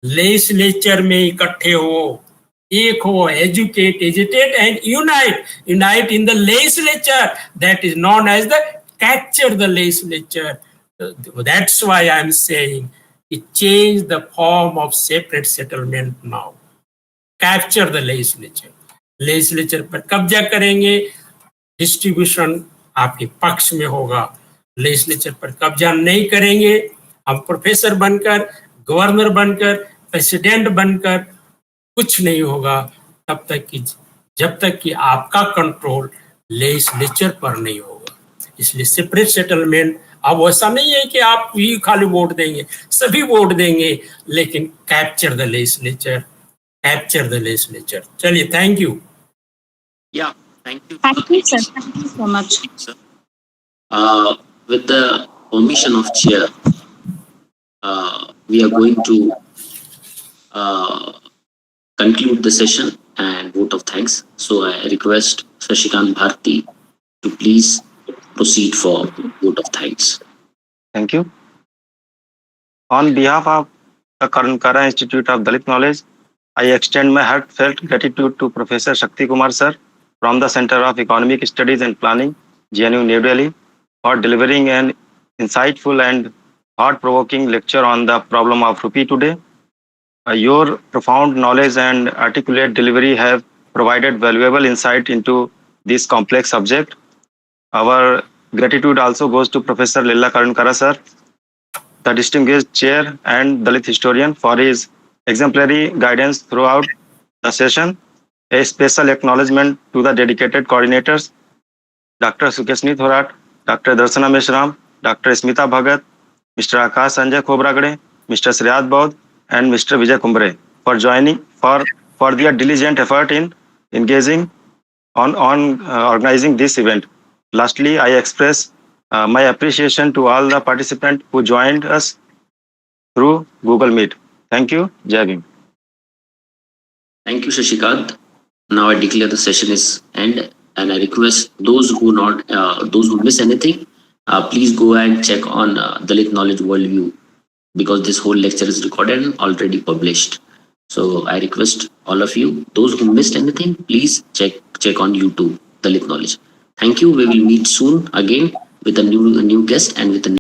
लेजिस्लेचर में इकट्ठे हो, एक हो, educate, agitate and unite in the legislature, that is known as the capture the legislature. That's why I am saying change the form of separate settlement now, capture the legislature. Legislature पर कब्जा करेंगे, distribution आपके पक्ष में होगा। Legislature पर कब्जा नहीं करेंगे, हम प्रोफेसर बनकर, गवर्नर बनकर, प्रेसिडेंट बनकर कुछ नहीं होगा जब तक कि आपका कंट्रोल लेजिस्लेचर पर नहीं होगा। इसलिए सेपरेट सेटलमेंट अब वैसा नहीं है कि आप ही खाली वोट देंगे, सभी वोट देंगे, लेकिन capture the legislature, capture the legislature. चलिए, thank you. Yeah, thank you. Thank you, sir. Thank you so much. With the permission of chair, we are going to conclude the session and vote of thanks. So I request Shashikant Bharti to please proceed for vote of thanks. Thank you. On behalf of the Kara Institute of Dalit Knowledge, I extend my heartfelt gratitude to Professor Shakti Kumar sir from the Center of Economic Studies and Planning, GNU New Delhi, for delivering an insightful and thought-provoking lecture on the problem of rupee today. Your profound knowledge and articulate delivery have provided valuable insight into this complex subject. Our gratitude also goes to Professor Lilla Karunkara sir, the distinguished chair and Dalit historian, for his exemplary guidance throughout the session. A special acknowledgement to the dedicated coordinators, Dr. Sukeshni Thorat, Dr. Darshana Meshram, Dr. Smita Bhagat, Mr. Akash Sanjay Khobragade, Mr. Shreyat Baud, and Mr. Vijay Kumbre for joining for their diligent effort in engaging on organizing this event. Lastly, I express my appreciation to all the participants who joined us through Google Meet. Thank you. Jai Bhim. Thank you, Shashikant. Now I declare the session is end, and I request those who miss anything, please go and check on Dalit Knowledge Worldview, because this whole lecture is recorded and already published. So I request all of you, those who missed anything, please check on YouTube, Dalit Knowledge. Thank you. We will meet soon again with a new guest and with a new